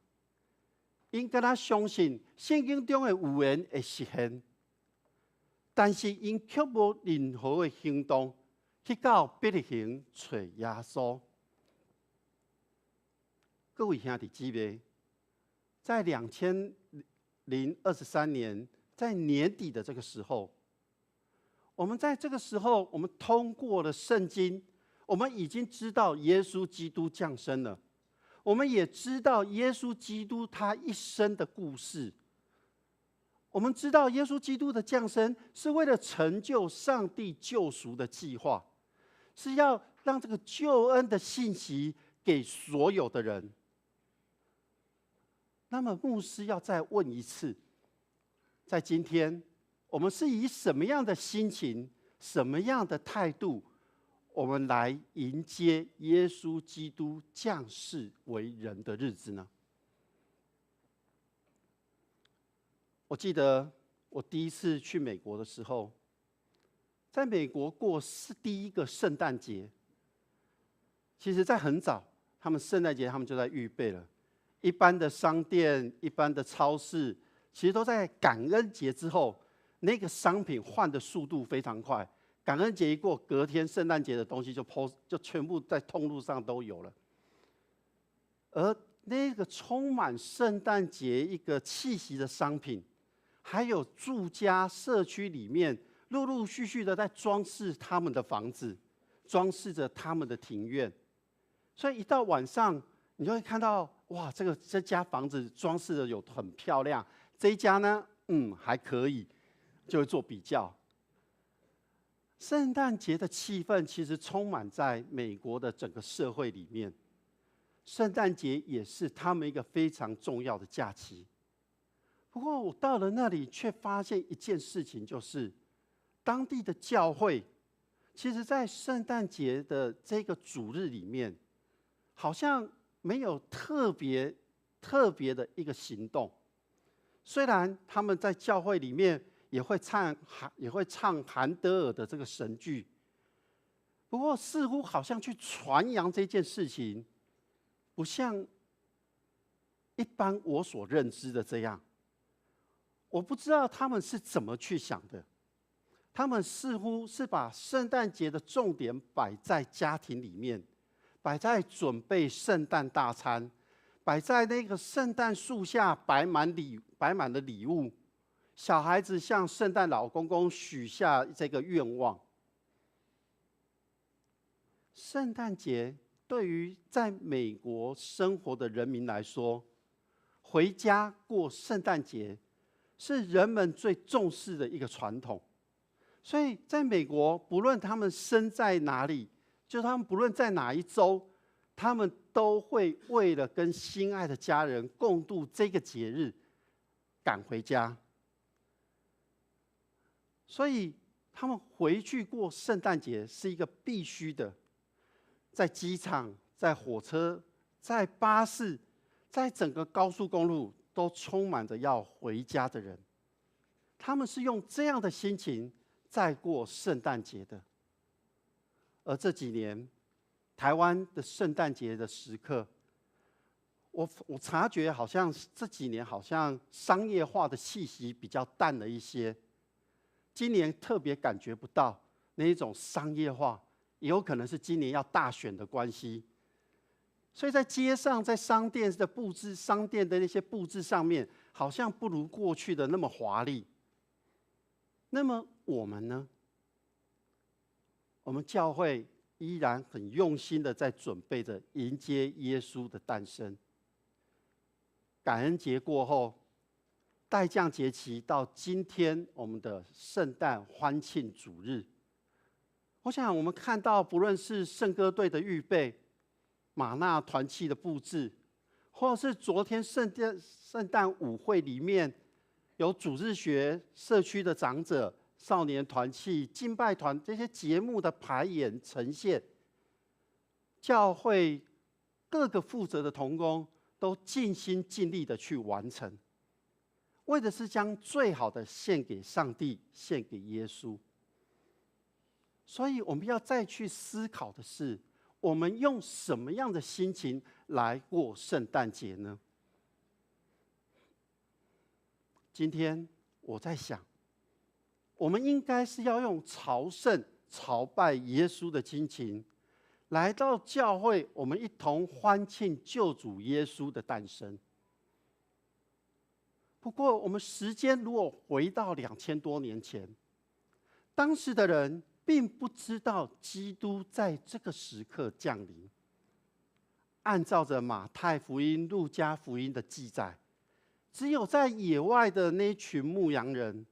因敢若相信圣经中的预言会实现，但是因却无任何的行动去到伯利恒找耶稣。各位兄弟姊妹，在2023年，在年底的这个时候，我们在这个时候，我们通过了圣经。我们已经知道耶稣基督降生了，我们也知道耶稣基督他一生的故事。我们知道耶稣基督的降生是为了成就上帝救赎的计划，是要让这个救恩的信息给所有的人。那么牧师要再问一次，在今天我们是以什么样的心情、什么样的态度，我们来迎接耶稣基督降世为人的日子呢？我记得我第一次去美国的时候，在美国过第一个圣诞节。其实，在很早，他们圣诞节他们就在预备了。一般的商店、一般的超市，其实都在感恩节之后，那个商品换的速度非常快。感恩节一过，隔天圣诞节的东西就全部在通路上都有了。而那个充满圣诞节一个气息的商品，还有住家社区里面陆陆续续的在装饰他们的房子，装饰着他们的庭院。所以一到晚上，你就会看到，哇，这家房子装饰的有很漂亮，这一家呢，还可以，就会做比较。圣诞节的气氛其实充满在美国的整个社会里面，圣诞节也是他们一个非常重要的假期。不过我到了那里，却发现一件事情，就是当地的教会，其实在圣诞节的这个主日里面，好像没有特别的一个行动。虽然他们在教会里面也会唱韩德尔的这个神剧，不过似乎好像去传扬这件事情，不像一般我所认知的这样。我不知道他们是怎么去想的，他们似乎是把圣诞节的重点摆在家庭里面，摆在准备圣诞大餐，摆在那个圣诞树下摆满了礼物，小孩子向圣诞老公公许下这个愿望。圣诞节对于在美国生活的人民来说，回家过圣诞节是人们最重视的一个传统。所以在美国，不论他们身在哪里，就他们不论在哪一州，他们都会为了跟心爱的家人共度这个节日，赶回家。所以他们回去过圣诞节是一个必须的。在机场、在火车、在巴士、在整个高速公路，都充满着要回家的人。他们是用这样的心情在过圣诞节的。而这几年，台湾的圣诞节的时刻，我察觉好像这几年好像商业化的气息比较淡了一些。今年特别感觉不到那一种商业化，也有可能是今年要大选的关系。所以在街上、在商店的布置、商店的那些布置上面，好像不如过去的那么华丽。那么我们呢？我们教会依然很用心的在准备着迎接耶稣的诞生。感恩节过后，待降节期到今天，我们的圣诞欢庆主日，我想我们看到，不论是圣歌队的预备、玛纳团契的布置，或者是昨天圣诞舞会里面有主日学社区的长者、少年团契、敬拜团这些节目的排演呈现，教会各个负责的同工都尽心尽力的去完成，为的是将最好的献给上帝，献给耶稣。所以我们要再去思考的是，我们用什么样的心情来过圣诞节呢？今天我在想，我们应该是要用朝圣、朝拜耶稣的心情，来到教会，我们一同欢庆救主耶稣的诞生。不过，我们时间如果回到2000多年前，当时的人并不知道基督在这个时刻降临。按照着马太福音、路加福音的记载，只有在野外的那群牧羊人，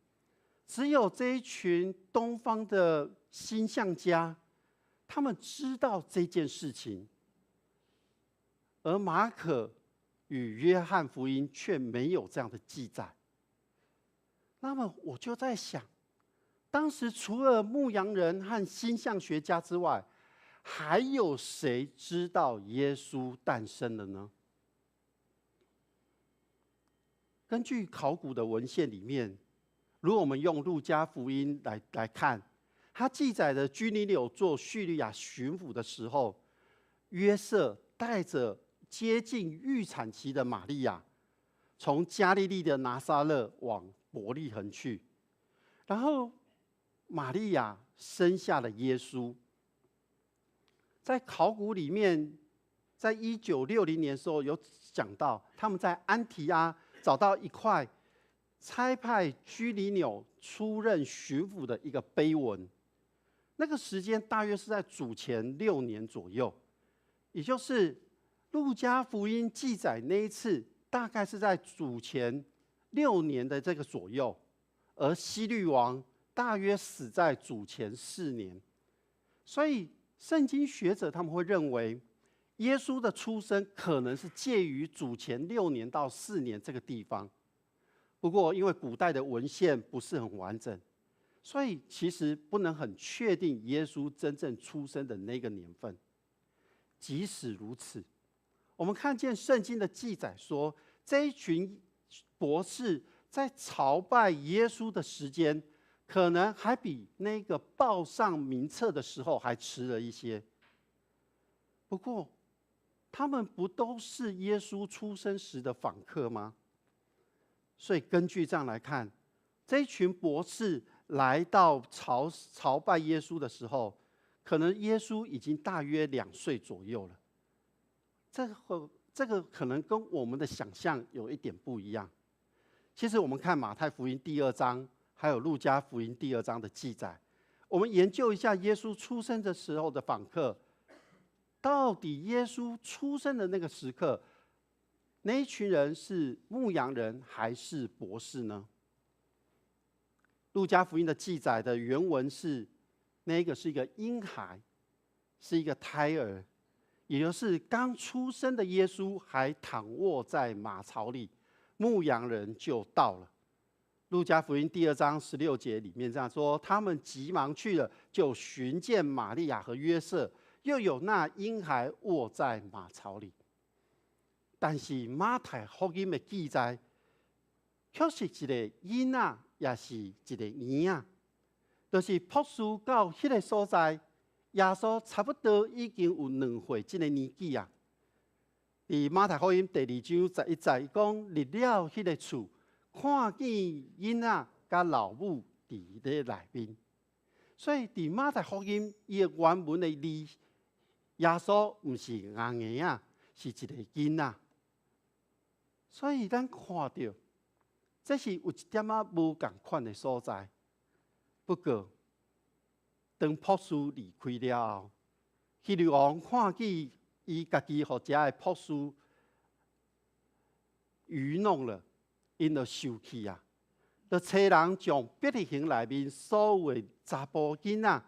只有这一群东方的星象家，他们知道这件事情，而马可与约翰福音却没有这样的记载。那么我就在想，当时除了牧羊人和星象学家之外，还有谁知道耶稣诞生了呢？根据考古的文献里面，如果我们用路加福音来看，它记载的居尼纽做叙利亚巡抚的时候，约瑟带着接近预产期的玛利亚，从加利利的拿撒勒往伯利恒去，然后玛利亚生下了耶稣。在考古里面，在1960年的时候有讲到，他们在安提阿找到一块差派居里纽出任巡抚的一个碑文，那个时间大约是在主前6年左右，也就是路加福音记载那一次大概是在主前6年的这个左右，而希律王大约死在主前4年，所以圣经学者他们会认为，耶稣的出生可能是介于主前6年到4年这个地方。不过，因为古代的文献不是很完整，所以其实不能很确定耶稣真正出生的那个年份。即使如此，我们看见圣经的记载说，这一群博士在朝拜耶稣的时间，可能还比那个报上名册的时候还迟了一些。不过，他们不都是耶稣出生时的访客吗？所以根据这样来看，这一群博士来到朝拜耶稣的时候，可能耶稣已经大约2岁左右了。这个可能跟我们的想象有一点不一样。其实我们看马太福音第2章，还有路加福音第2章的记载，我们研究一下耶稣出生的时候的访客，到底耶稣出生的那个时刻，那一群人是牧羊人还是博士呢？路加福音的记载的原文是，那个是一个婴孩，是一个胎儿，也就是刚出生的耶稣还躺卧在马槽里，牧羊人就到了。路加福音第2章16节里面这样说：他们急忙去了，就寻见玛利亚和约瑟，又有那婴孩卧在马槽里。但是马太福音的记载，却是一个囡仔，也是一个婴仔，就是朴素到迄个所在，耶稣差不多已经有2岁这个年纪啊。伫马太福音第2章11节讲，入了迄个厝，看见囡仔甲老母伫咧内面。所以伫马太福音伊的原文的字，耶稣毋是硬个啊，是一个囡仔。所以咱看到，这是有一点仔无共款的所在。不过，当博士离开了后，希律王看见伊家己和遮的博士愚弄了，因就生气啊！就找人将伯利恒内面所有的查甫囡仔，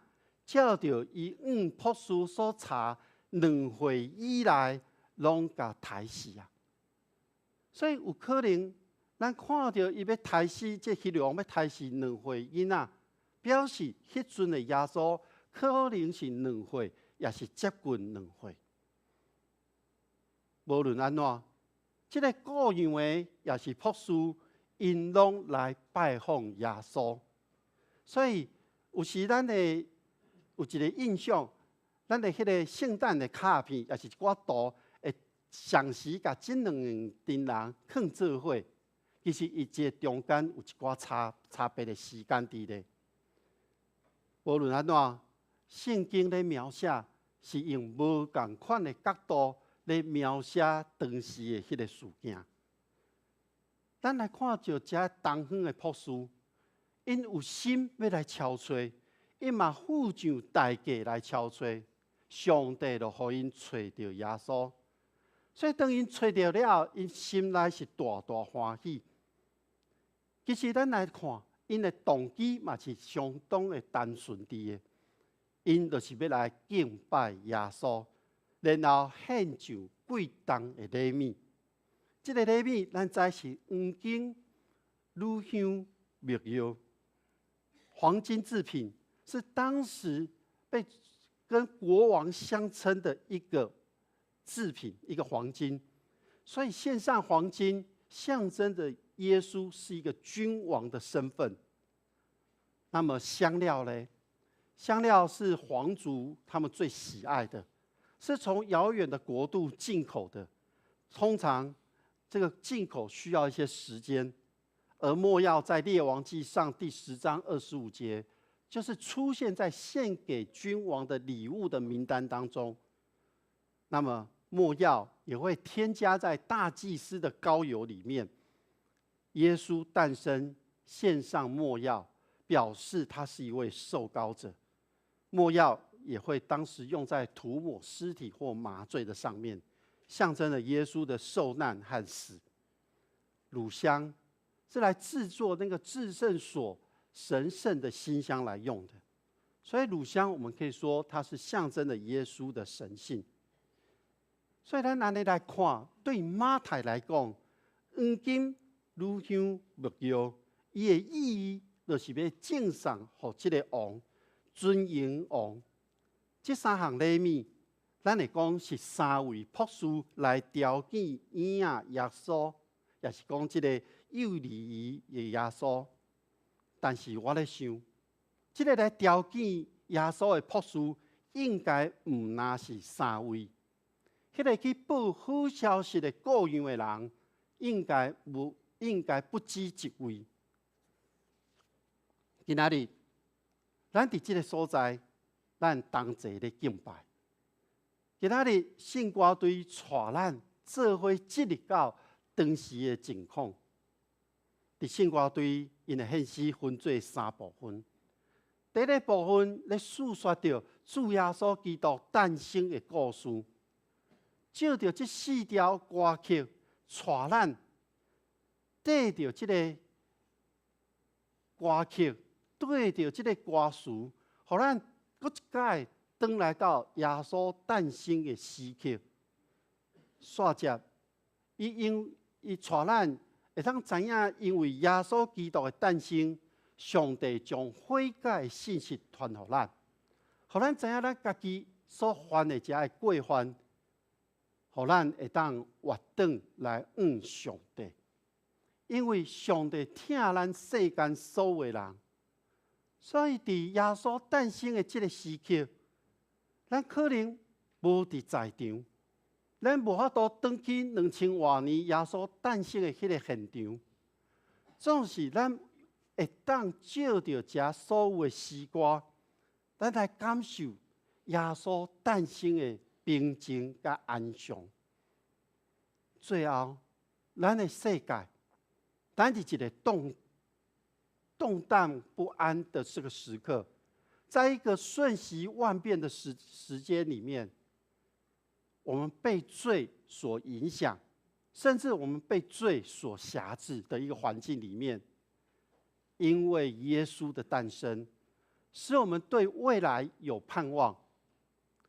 照着伊博士所查2岁以内，拢甲杀死啊！所以有可能，咱看到伊要杀死，这希律王要杀死2岁囡仔，表示迄阵的耶稣可能是2岁，也是接近2岁。无论安怎，这个各样的也是博士，因拢来拜访耶稣。所以有时咱的有一个印象，咱的迄个圣诞的卡片，也是一寡图。详时甲这2群人放做伙，其实伊这中间有一寡差别的时间伫咧。无论安怎，圣经咧描写是用无共款的角度咧描写当时的迄个事件。咱来看到这东方的博士，因有心要来敲吹，因嘛付上代价来敲吹，上帝就互因找到耶稣。所以当因找到了，因心内是大大欢喜。其实咱来看，因的动机嘛是相当的单纯的，因就是要来敬拜耶稣，然后献上贵重的礼物。这个礼物，咱知是黄金、乳香、蜜药，黄金制品是当时被跟国王相称的一个制品，一个黄金，所以献上黄金，象征着耶稣是一个君王的身份。那么香料呢？香料是皇族他们最喜爱的，是从遥远的国度进口的。通常这个进口需要一些时间，而没药在列王纪上第10章25节，就是出现在献给君王的礼物的名单当中。那么没药也会添加在大祭司的膏油里面。耶稣诞生，献上没药，表示他是一位受膏者。没药也会当时用在涂抹尸体或麻醉的上面，象征了耶稣的受难和死。乳香是来制作那个至圣所神圣的馨香来用的，所以乳香我们可以说它是象征了耶稣的神性。所以咱安尼来看，对马太来讲，黄金、乳香、木药，伊的意义就是要敬赏给这个王。尊荣王，这3项礼物，咱会讲是3位博士来调见婴仔耶稣，也是讲这个幼儿园的耶稣。但是我咧想，这个来调见耶稣的博士，应该唔那是3位，迄个去报好消息的各样的人，应该不止1位。今仔日。咱伫这个所在，咱同齐咧敬拜。今仔日圣歌队带咱做伙积入到当时的情况。伫圣歌队，因的献诗分做3部分。第一个部分咧述说着主耶稣基督诞生的故事，照着这4条歌曲，带咱缀着这个歌曲。对着这个歌词，互咱搁一摆转来到耶稣诞生的时刻。煞接，伊带咱会当知影，因为耶稣基督的诞生，上帝将悔改的信息传互咱，互咱知影咱家己所犯的这个过犯，互咱会当活转来上帝。因为上帝疼咱世间所有的人。所以，伫耶稣诞生的这个时刻，咱可能无伫在场，咱无法度回去2000多年耶稣诞生的迄个现场。总是咱会当照着这所有的诗歌，咱来感受耶稣诞生的平静甲安详。最后，咱的世界，咱是一个动荡不安的这个时刻，在一个瞬息万变的时间里面，我们被罪所影响，甚至我们被罪所辖制的一个环境里面，因为耶稣的诞生，使我们对未来有盼望，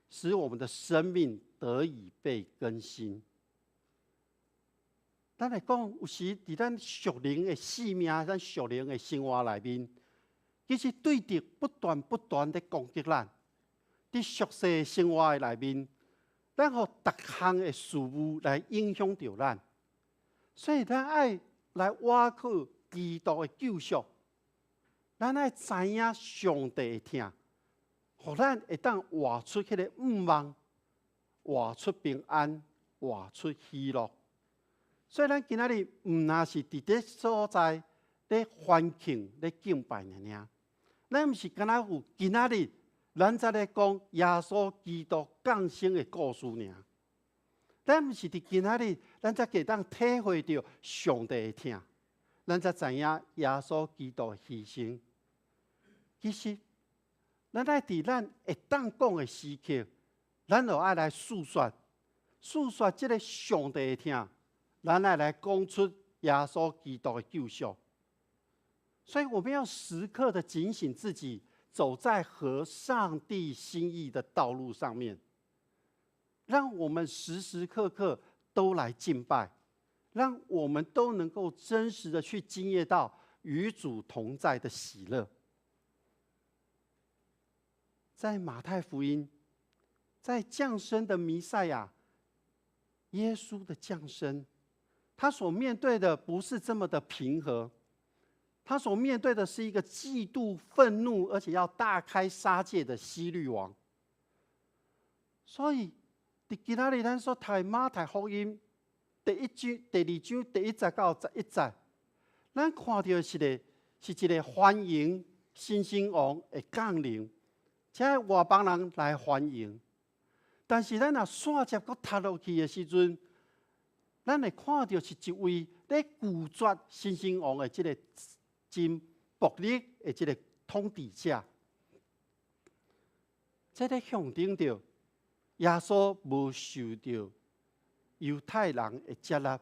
使我们的生命得以被更新。咱来讲，有时伫咱属灵的性命、咱属灵的生活内面，其实对敌不断地攻击咱。伫俗世的生活内面，咱互各项的事物来影响着咱，所以咱爱来挖靠基督的救赎。咱爱知影上帝的疼，互咱会当活出迄个盼望，活出平安，活出喜乐。所以，咱今仔日唔那是伫这所在咧欢庆、咧敬拜尔，咱唔是敢若有今仔日咱在咧讲耶稣基督降生的故事尔。咱唔是伫今仔日，咱才给当体会到上帝的疼，咱才知影耶稣基督的牺牲。其实，咱爱伫咱会当讲的时刻，咱就爱来诉说这个上帝的疼。咱来讲出耶稣基督的救赎，所以我们要时刻的警醒自己，走在合上帝心意的道路上面，让我们时时刻刻都来敬拜，让我们都能够真实的去经验到与主同在的喜乐。在马太福音，在降生的弥赛亚，耶稣的降生。他所面对的不是这么的平和，他所面对的是一个嫉妒、愤怒，而且要大开杀戒的希律王。所以，伫今仔日咱所读的马太福音第1章、第2章第1节到11节，咱看到是一个欢迎新生王的降临，这外邦人来欢迎。但是咱若线接搁读落去的时阵，咱会看到是一位咧拒绝新生王的这个真暴力的这个统治者。这咧象征着耶稣无受到犹太人的接纳，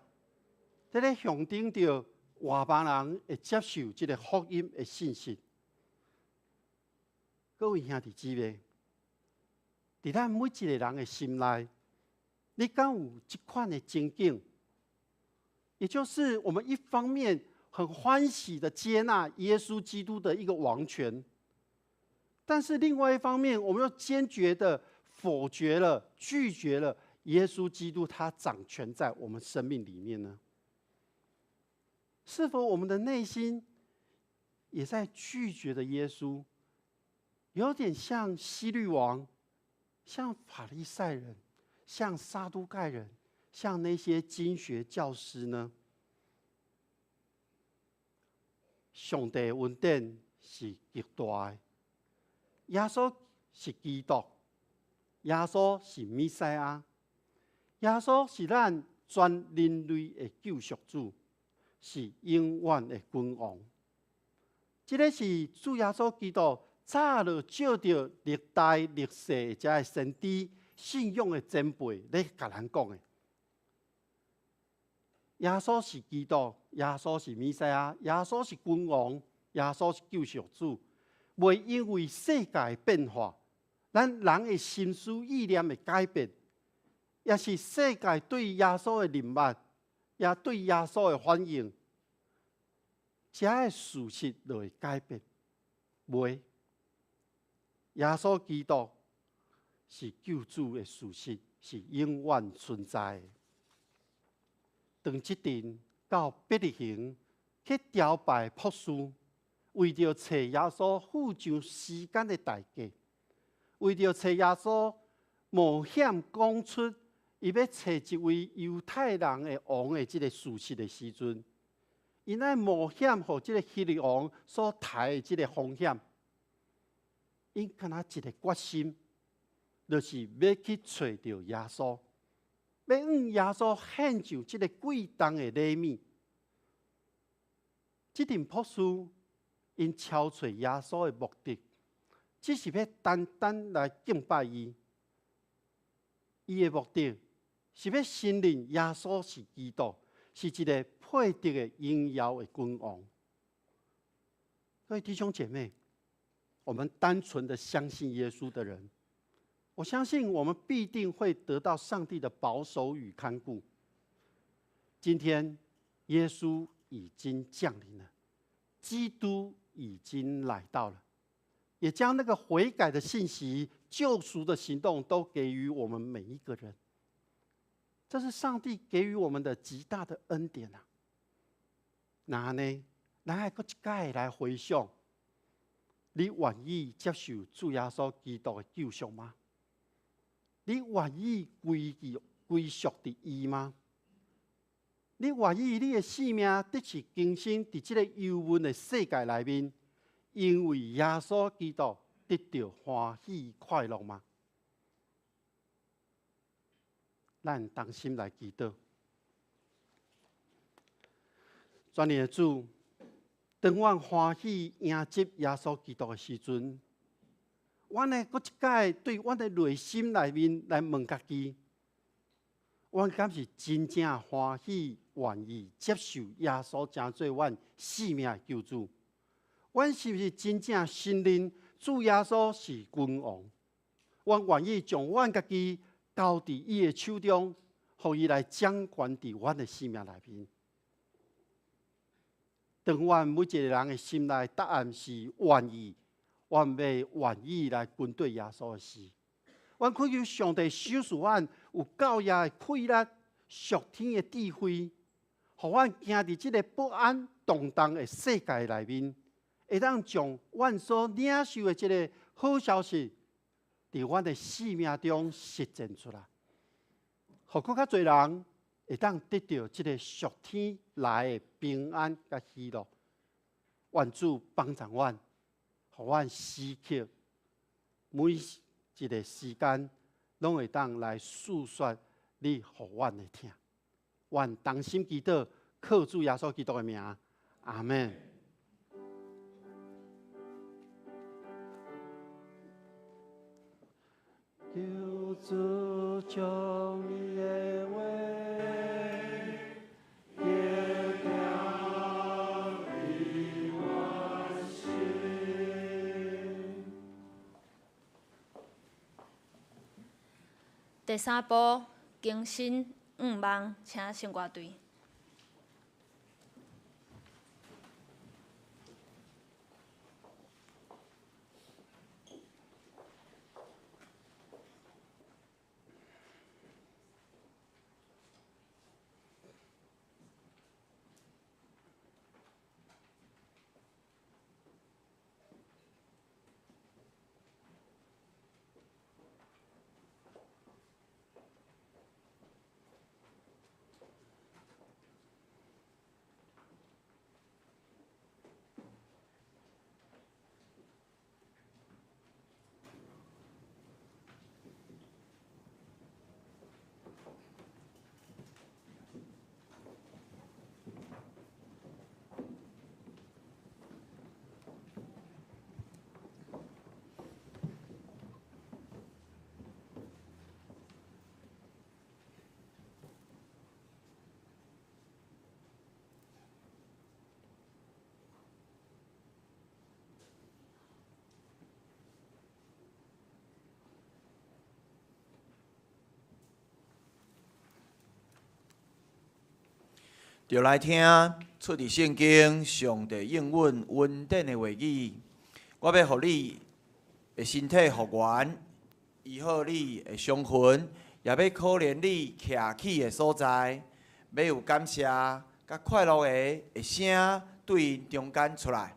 这咧象征着外邦人会接受这个福音的信息。各位兄弟姊妹，在咱每一个人的心内，你敢有这款的情景？也就是我们一方面很欢喜的接纳耶稣基督的一个王权，但是另外一方面，我们又坚决的否决了、拒绝了耶稣基督他掌权在我们生命里面呢？是否我们的内心也在拒绝的耶稣？有点像希律王，像法利赛人，像撒都盖人，像那些经学教师呢？上帝的恩典是极大的，耶稣是基督，耶稣是弥赛亚，耶稣是咱全人类的救赎主，是永远的君王。这个是主耶稣基督早就照着历代历史这些先知信仰的前辈咧，甲咱讲的。耶稣是基督，耶稣是弥赛亚，耶稣是君王，耶稣是救赎主。袂因为世界变化，咱人的心思意念的改变，也是世界对耶稣的认捌，也对耶稣的反应，这个事实就会改变。袂。耶稣基督是救主的事实，是永远存在的。当这阵到伯利恒去朝拜朴树，为着找耶稣付上时间的代价，为着找耶稣冒险讲出伊要找一位犹太人的王的这个事实的时阵，因爱冒险和这个希律王所抬的这个风险。因敢若一个决心，就是要去找到耶稣，要向耶稣献上这个贵重的礼物。这阵朴树因敲找耶稣的目的，只是要单单来敬拜伊。伊的目的是要承认耶稣是基督，是一个配得的荣耀的君王。各位弟兄姐妹，我们单纯的相信耶稣的人，我相信我们必定会得到上帝的保守与看顾。今天，耶稣已经降临了，基督已经来到了，也将那个悔改的信息、救赎的行动都给予我们每一个人。这是上帝给予我们的极大的恩典啊！那呢，咱还搁一摆来回想。你愿意接受主耶稣基督的救赎吗？你愿意归属于伊吗？你愿意你的性命得是更新在这个幽闷的世界里面，因为耶稣基督得到欢喜快乐吗？咱同心来祈祷。全能的主，当我欢喜迎接耶稣基督的时阵，我呢，搁一摆对我的内心里面来问家己：我敢是真正欢喜、愿意接受耶稣成做我生命的救主？我是不是真正信任主耶稣是君王？我愿意将我家己交伫伊的手中，让伊来掌权伫我的生命里面。当我每一个人的心内答案是愿意，我们要愿意来跟对耶稣的事。我恳求上帝赏赐我有教育的气力、属天的智慧，互阮行伫即个不安动荡的世界内面，会当将阮所领受的即个好消息，伫阮的生命中实践出来，互更较侪人会当得到即个属天来的平安甲喜乐。愿主帮助阮，互阮时刻每一个时间，拢会当来诉说你互阮的听。愿同心祈祷，靠主耶稣基督的名，阿门。求主将你的话叫了你我心。第三步，更新愿望，请圣歌队。就来听出自圣经上帝应允稳定的话语。我要互你的身体复原，医好你的伤痕，也要可怜你徛起的所在，要有感谢甲快乐的声对因中间出来。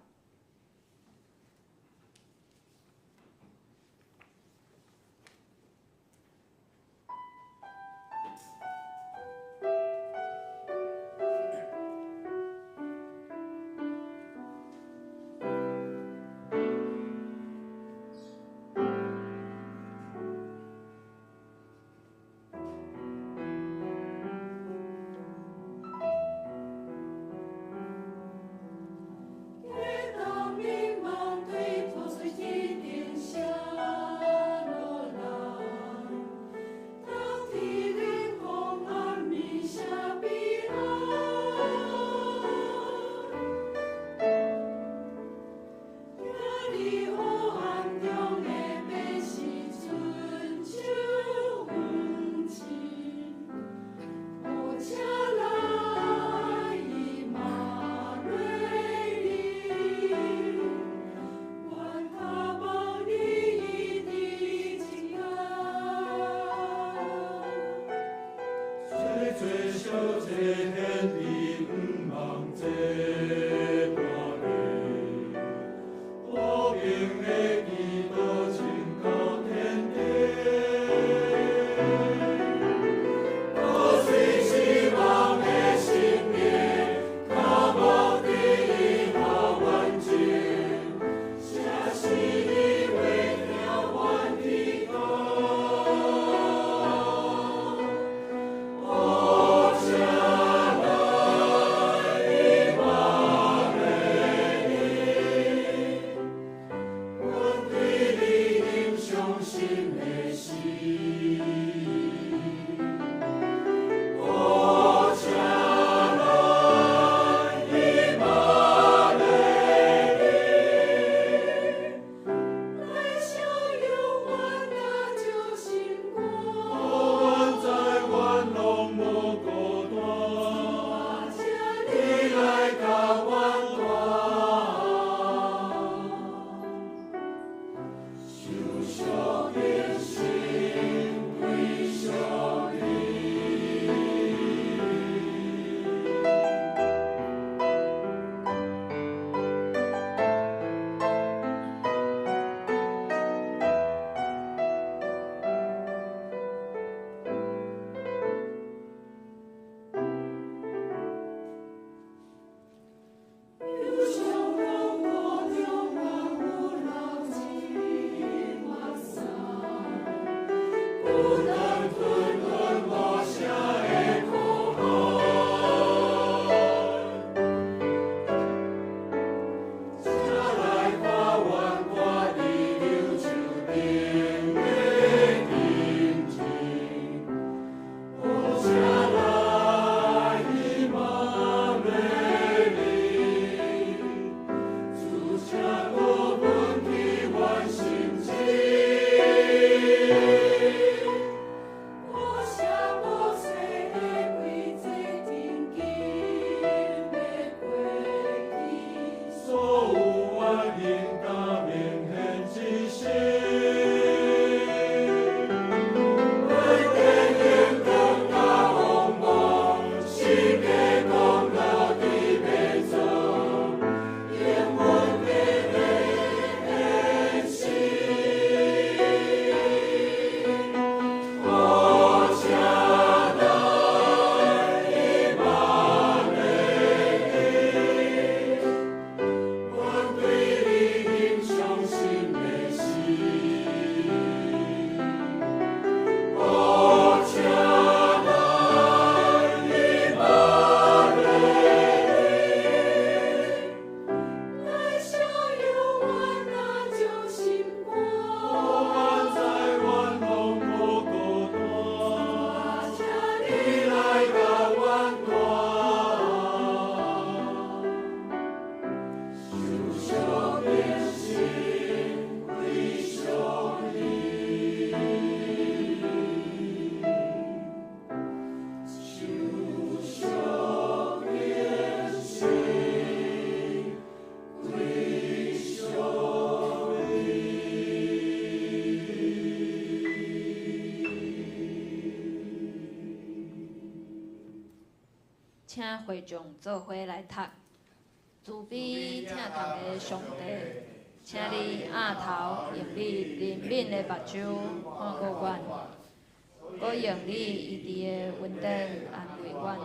就像变心。请会众做伙来读。慈悲疼痛的上帝，请你额头用你怜悯的目睭看顾阮，搁用你医治的稳定安慰阮。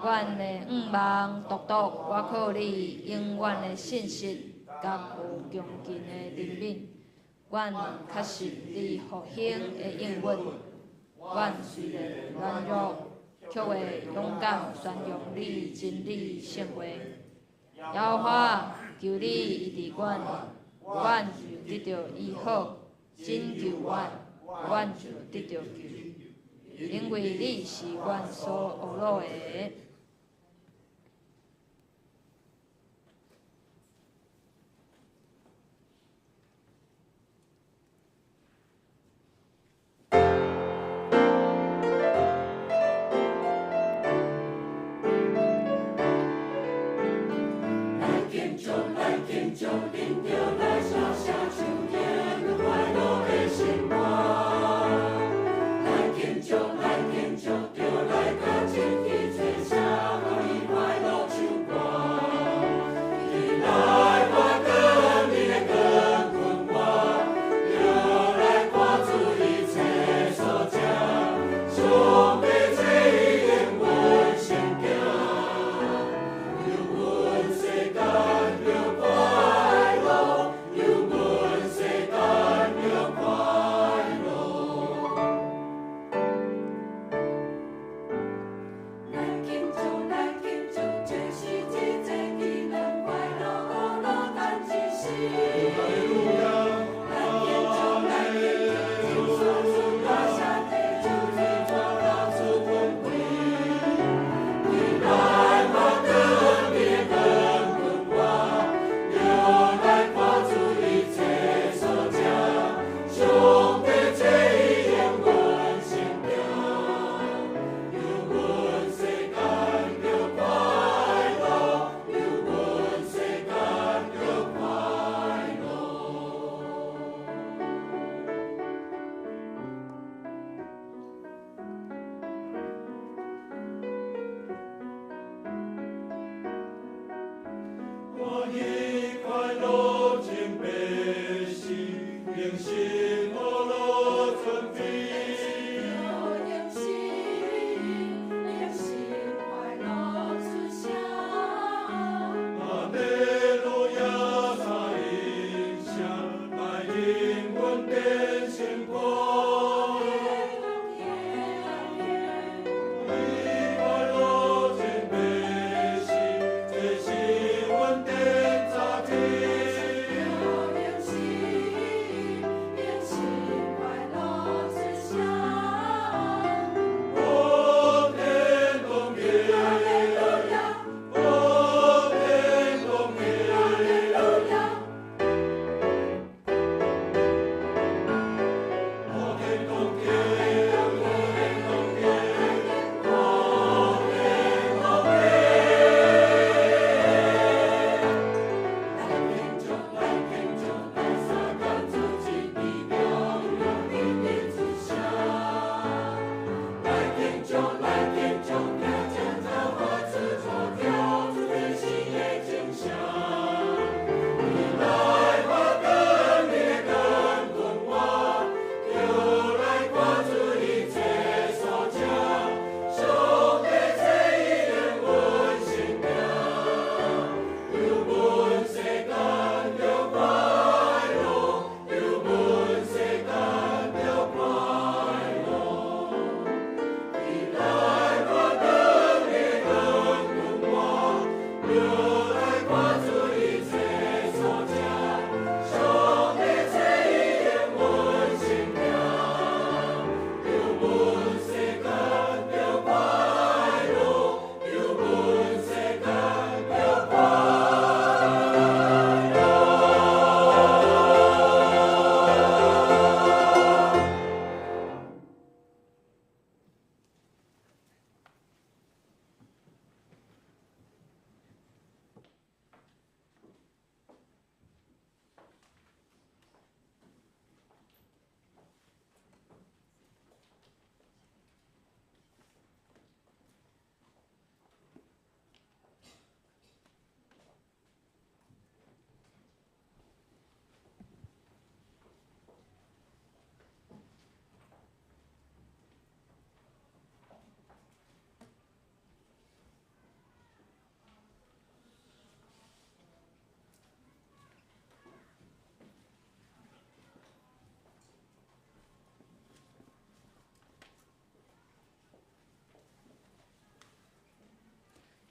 阮的望独独我靠你永远的信心，甲有强劲的怜悯。阮确实你复兴的应允。阮虽然软弱，却会勇敢宣扬你真理圣话。耶和华，求你医治阮，阮就得到医好；拯救阮，阮就得到救，因为你是阮所学落的。永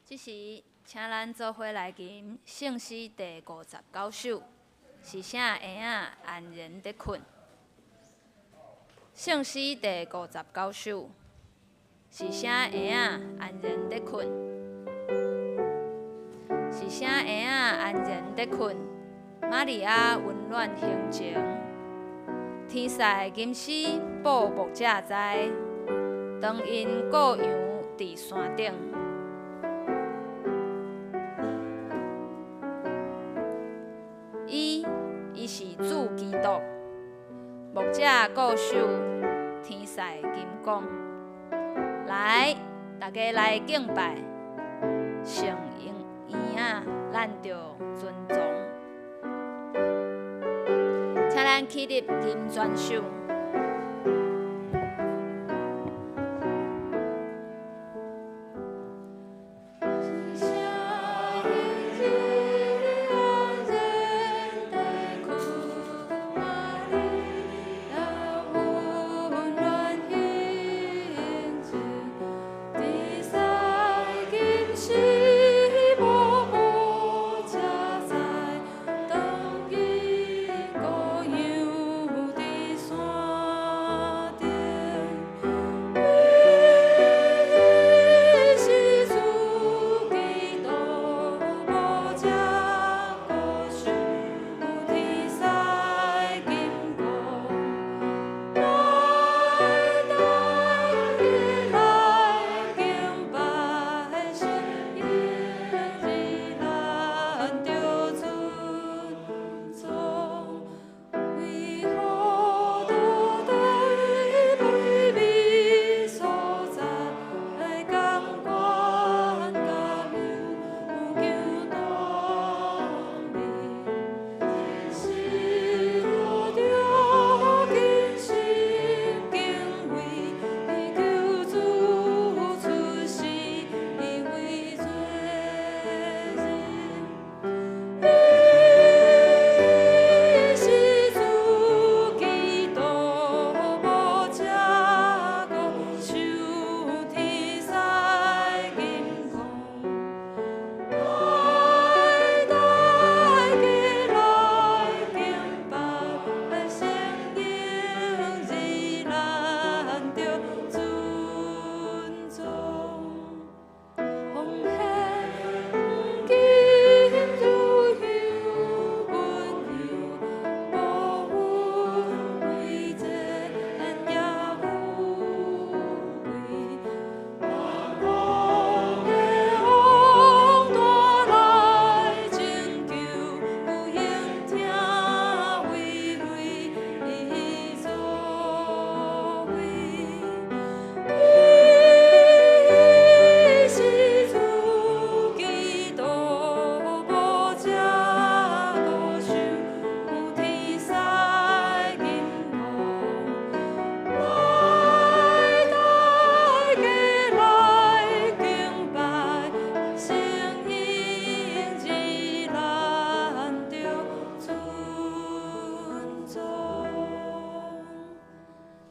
这时，请咱做伙来吟圣诗第59首，是啥婴仔安然伫困。圣诗第59首，是啥婴仔安然伫困？是啥婴仔安然伫困？玛利亚温暖胸情，天使金丝保牧者在，当因故羊伫山顶。伊是主基督，牧者固守，天使金刚。来，大家来敬拜，圣婴仔，咱着尊重。请咱起立吟全首。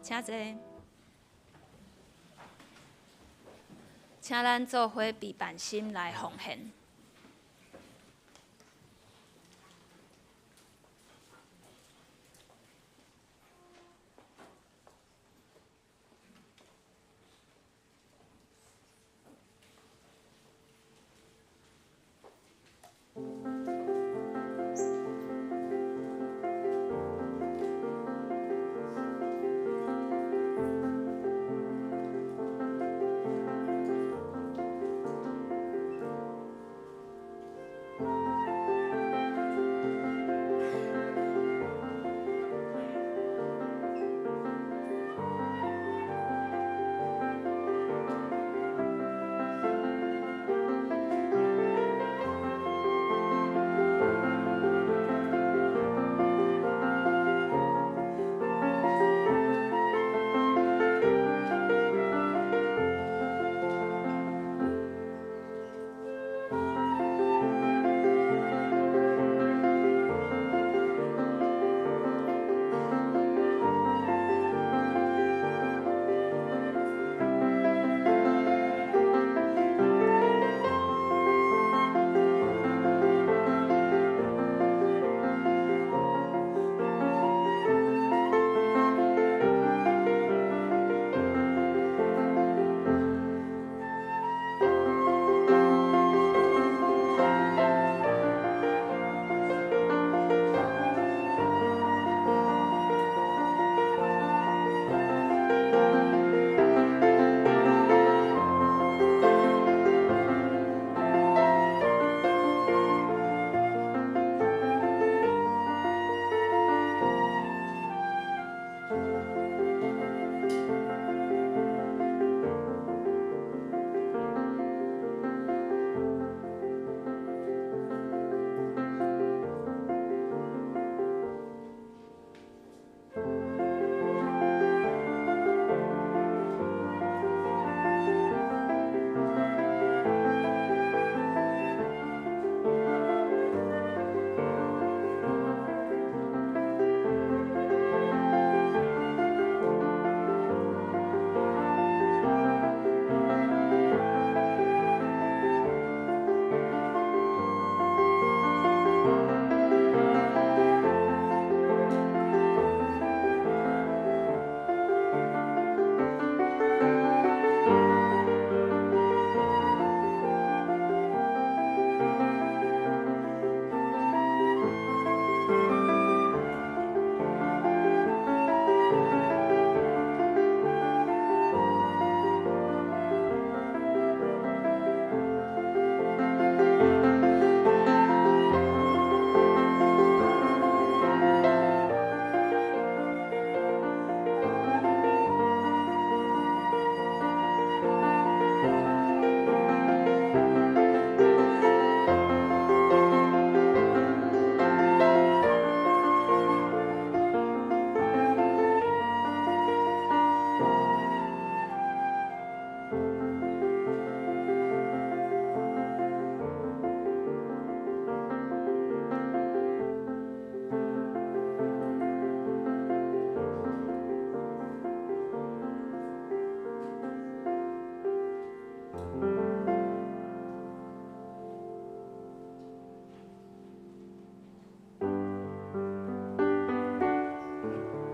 请坐，请咱做伙备办心来奉献。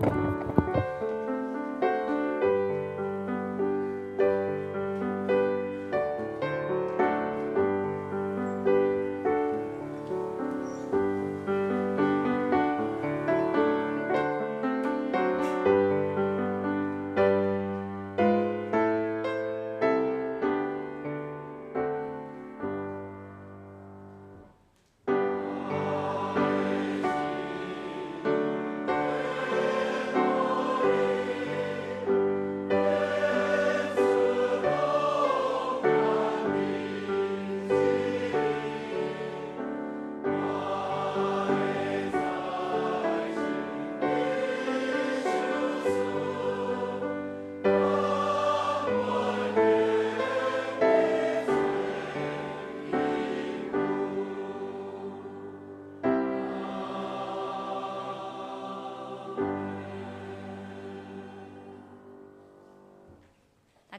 大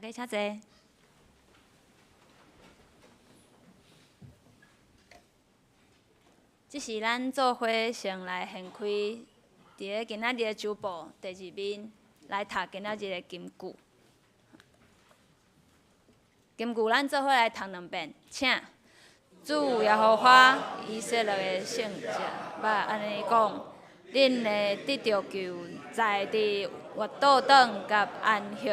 家请坐。这是咱做伙先来掀开伫个今仔日的周报第2面来读今仔日的金句。金句咱做伙来读2遍，请。主耶和华以色列的圣者，捌安尼讲：恁会得到救，在伫活倒转甲安息。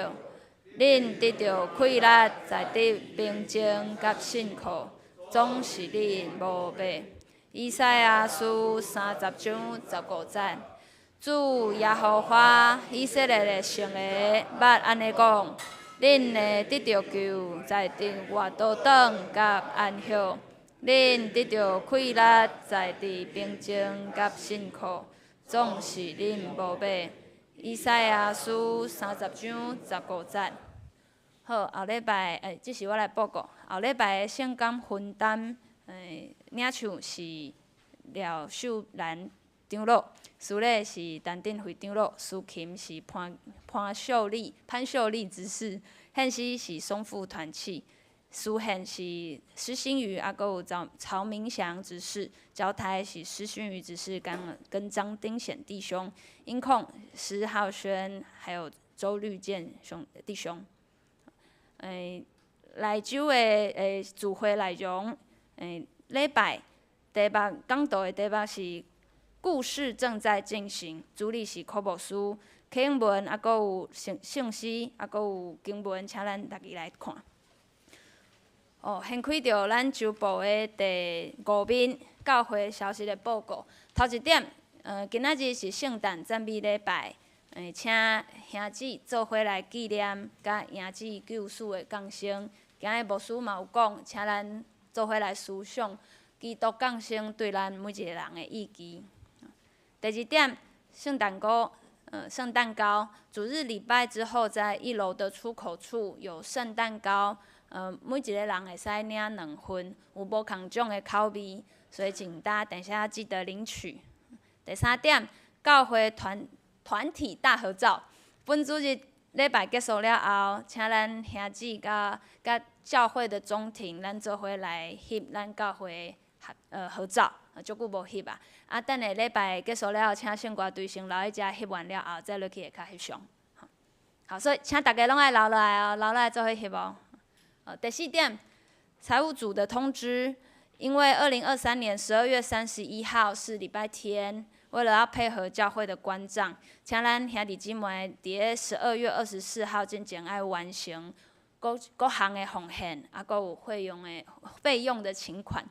恁得到快乐，在伫平静甲信靠，总是恁无买。以赛亚书30章15节，主耶和华以色列的圣个捌安尼讲：恁会得到救，在伫活倒转甲安息。恁得到快乐，在伫平静甲信靠，总是恁无买。以赛亚书30章15节。好，后礼拜这是我来报告。后礼拜的圣感分担，领唱是廖秀兰长老，司礼是陈定辉长老，司琴是潘秀丽执事，献诗是松富团契，司献是施新宇，还有曹明祥执事，交台是施新宇执事跟张丁显弟兄，音控施浩轩，还有周绿健弟兄。来周的聚会内容，礼拜题目讲道的题目是故事正在进行，主理是科牧师，启应文，还佫有圣诗，还佫有经文，请咱大家来看。先开着咱周报的第5面教会消息的报告。头一点，今仔日是圣诞赞美礼拜。请兄姊做伙来纪念甲兄姊救赎的降生。今日牧师嘛有讲，请咱做伙来思想基督降生对咱每一个人的意义。第二点，圣诞糕，主日礼拜之后，在1楼的出口处有圣诞糕，每一个人会使领2份，有无同种的口味，所以请大家等一下记得领取。第3点，教会团体大合照。本主日礼拜结束了后，请咱兄姊甲教会的中庭，咱做伙来翕咱教会合照，足久无翕啊。等下礼拜结束了后，请圣歌队先留喺遮翕完了后，再落去会较翕相。好，所以请大家拢爱留落来哦，留落来做伙翕哦。第4点，财务组的通知，因为2023年12月31号是礼拜天。为了要配合教会的关账，请咱兄弟姊妹伫12月24号之前要完成各项的奉献，还佫有费用的请款。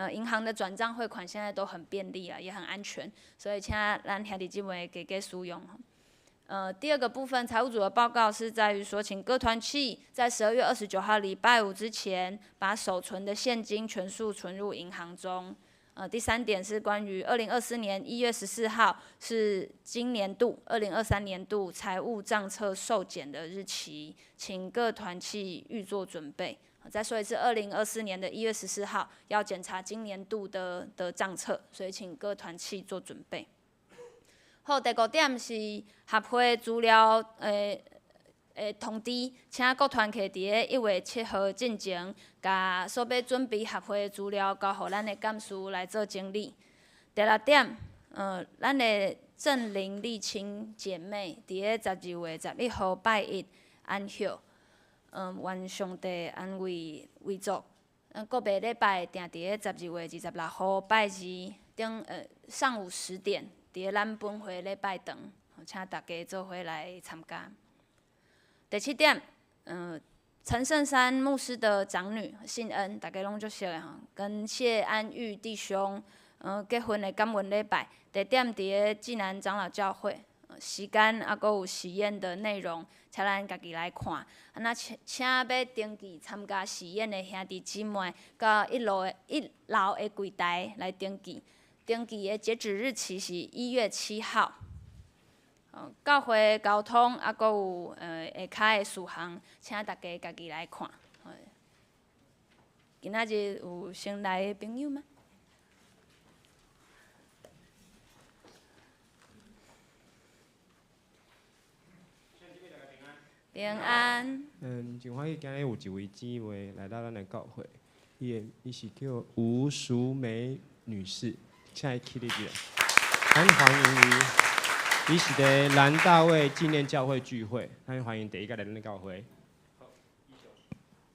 银行的转账汇款现在都很便利了，也很安全，所以请咱兄弟姊妹加使用。第2个部分，财务组的报告是在于说，请各团契在12月29号礼拜5之前，把手存的现金全数存入银行中。第3点是关于2024年1月14号是今年度2023年度财务账册受检的日期，请各团契预做准备。再说一次，2024年的1月14号要检查今年度的账册，所以请各团契做准备。好，第5点是合会资料通知，请各团契伫1月7号进前，甲所要准备合会资料交予咱的干事来做整理。第6点，咱的正灵沥青姐妹，伫个12月11号拜一安歇，愿上帝安慰为主。个别礼拜定伫个12月26号拜二上午10点，伫个咱本会礼拜堂，请大家做伙来参加。第7点，陈圣山牧师的长女信恩，大家拢足熟的吼，跟谢安玉弟兄结婚的感恩礼拜，地点伫个济南长老教会，时间还佫有喜宴的内容，请咱家己来看。那请要登记参加喜宴的兄弟姊妹，到1楼的柜台来登记。登记的截止日期是1月7号。教会交通还佫有下骹的事项，请大家家己来看。今仔日有新来的朋友吗？平安。真欢喜今日有一位姊妹来到咱的教会，伊是叫吴淑梅女士，请伊起立起来，咱欢迎伊。伊是伫蓝大卫纪念教会聚会，咱欢迎第一个来咱的教会。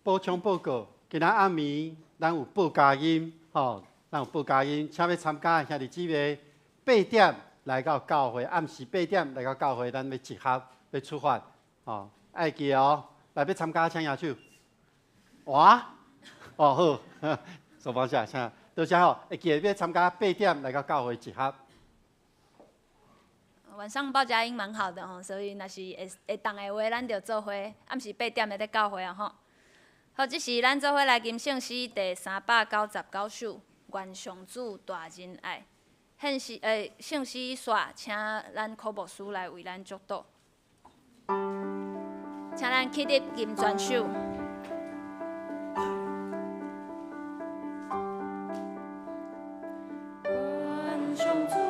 补充报告，今仔暗暝咱有报佳音，咱有报佳音，请要参加的兄弟姊妹8点来到教会，暗时8点来到教会，咱要集合要出发，爱记哦，来要参加请举手。哇，好，手放下，请多谢吼，会记得要参加8点来到教会集合。晚上报佳音蛮好的吼，所以若是会当的话，咱就做伙暗时8点的在教会啊吼。好，这是咱做伙来吟圣诗第399首，愿上主大仁爱。圣诗煞，请咱科牧师来为咱祝祷。请咱起立吟全首。愿上主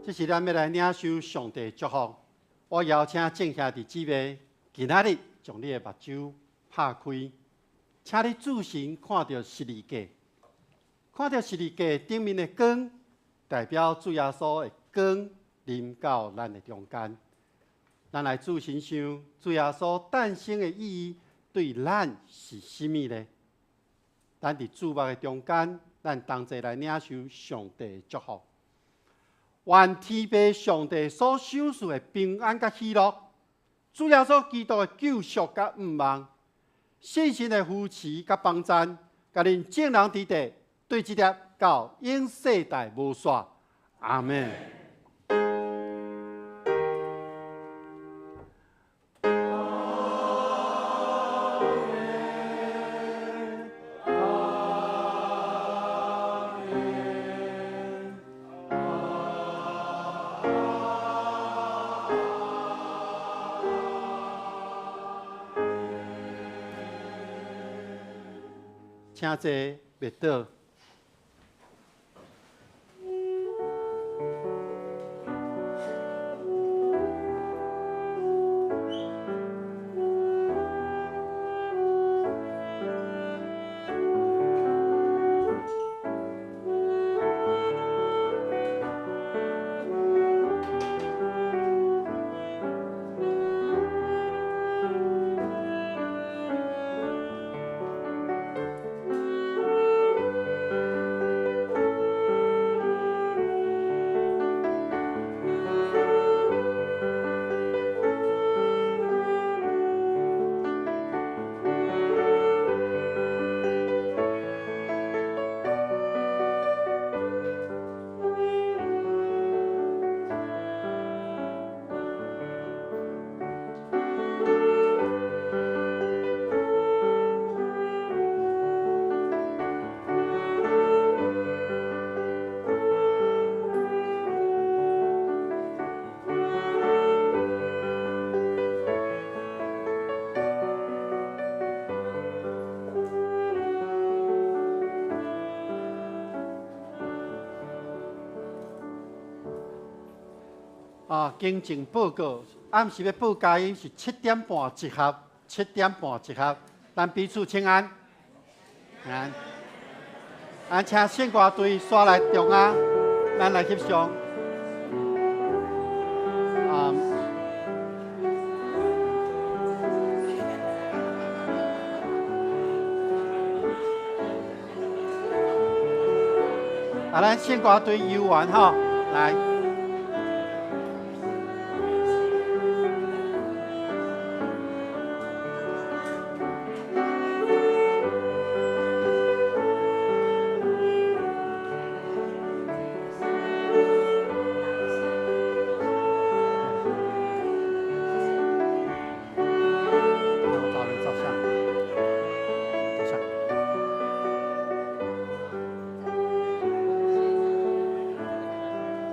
这是咱要来领受上帝祝福。我邀请正兄弟姊妹，今仔日将你的目睭拍开，请你注神看到十字架，看到十字架顶面的光，代表主耶稣的光临到咱的中间。咱来注神想，主耶稣诞生的意义对咱是甚物呢？咱伫注目的中间，咱同齐来领受上帝的祝福。愿天父上帝所赏赐的平安甲喜乐，主耶稣基督的救赎甲盼望，信心的扶持甲帮赞，甲恁正人伫地，对这粒到永世代无煞。阿门。请坐，别倒。经济报告，暗时要报佳音是7点半集合，7点半集合，咱彼此请安。请献歌队刷来中央，咱来翕相。咱献歌队游玩哈，来。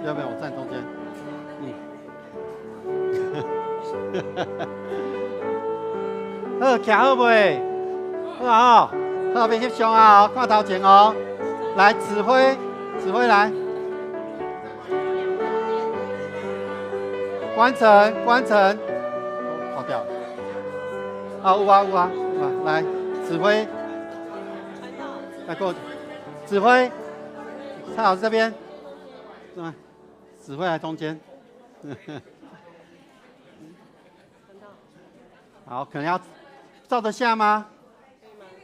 要不要我站中间？好，徛好未？好啊，好，别翕相啊，看头前哦。来，指挥来。关城，跑掉了。有啊，来，指挥，来过，指挥，蔡老师这边，指挥来中间。好，可能要照得下吗？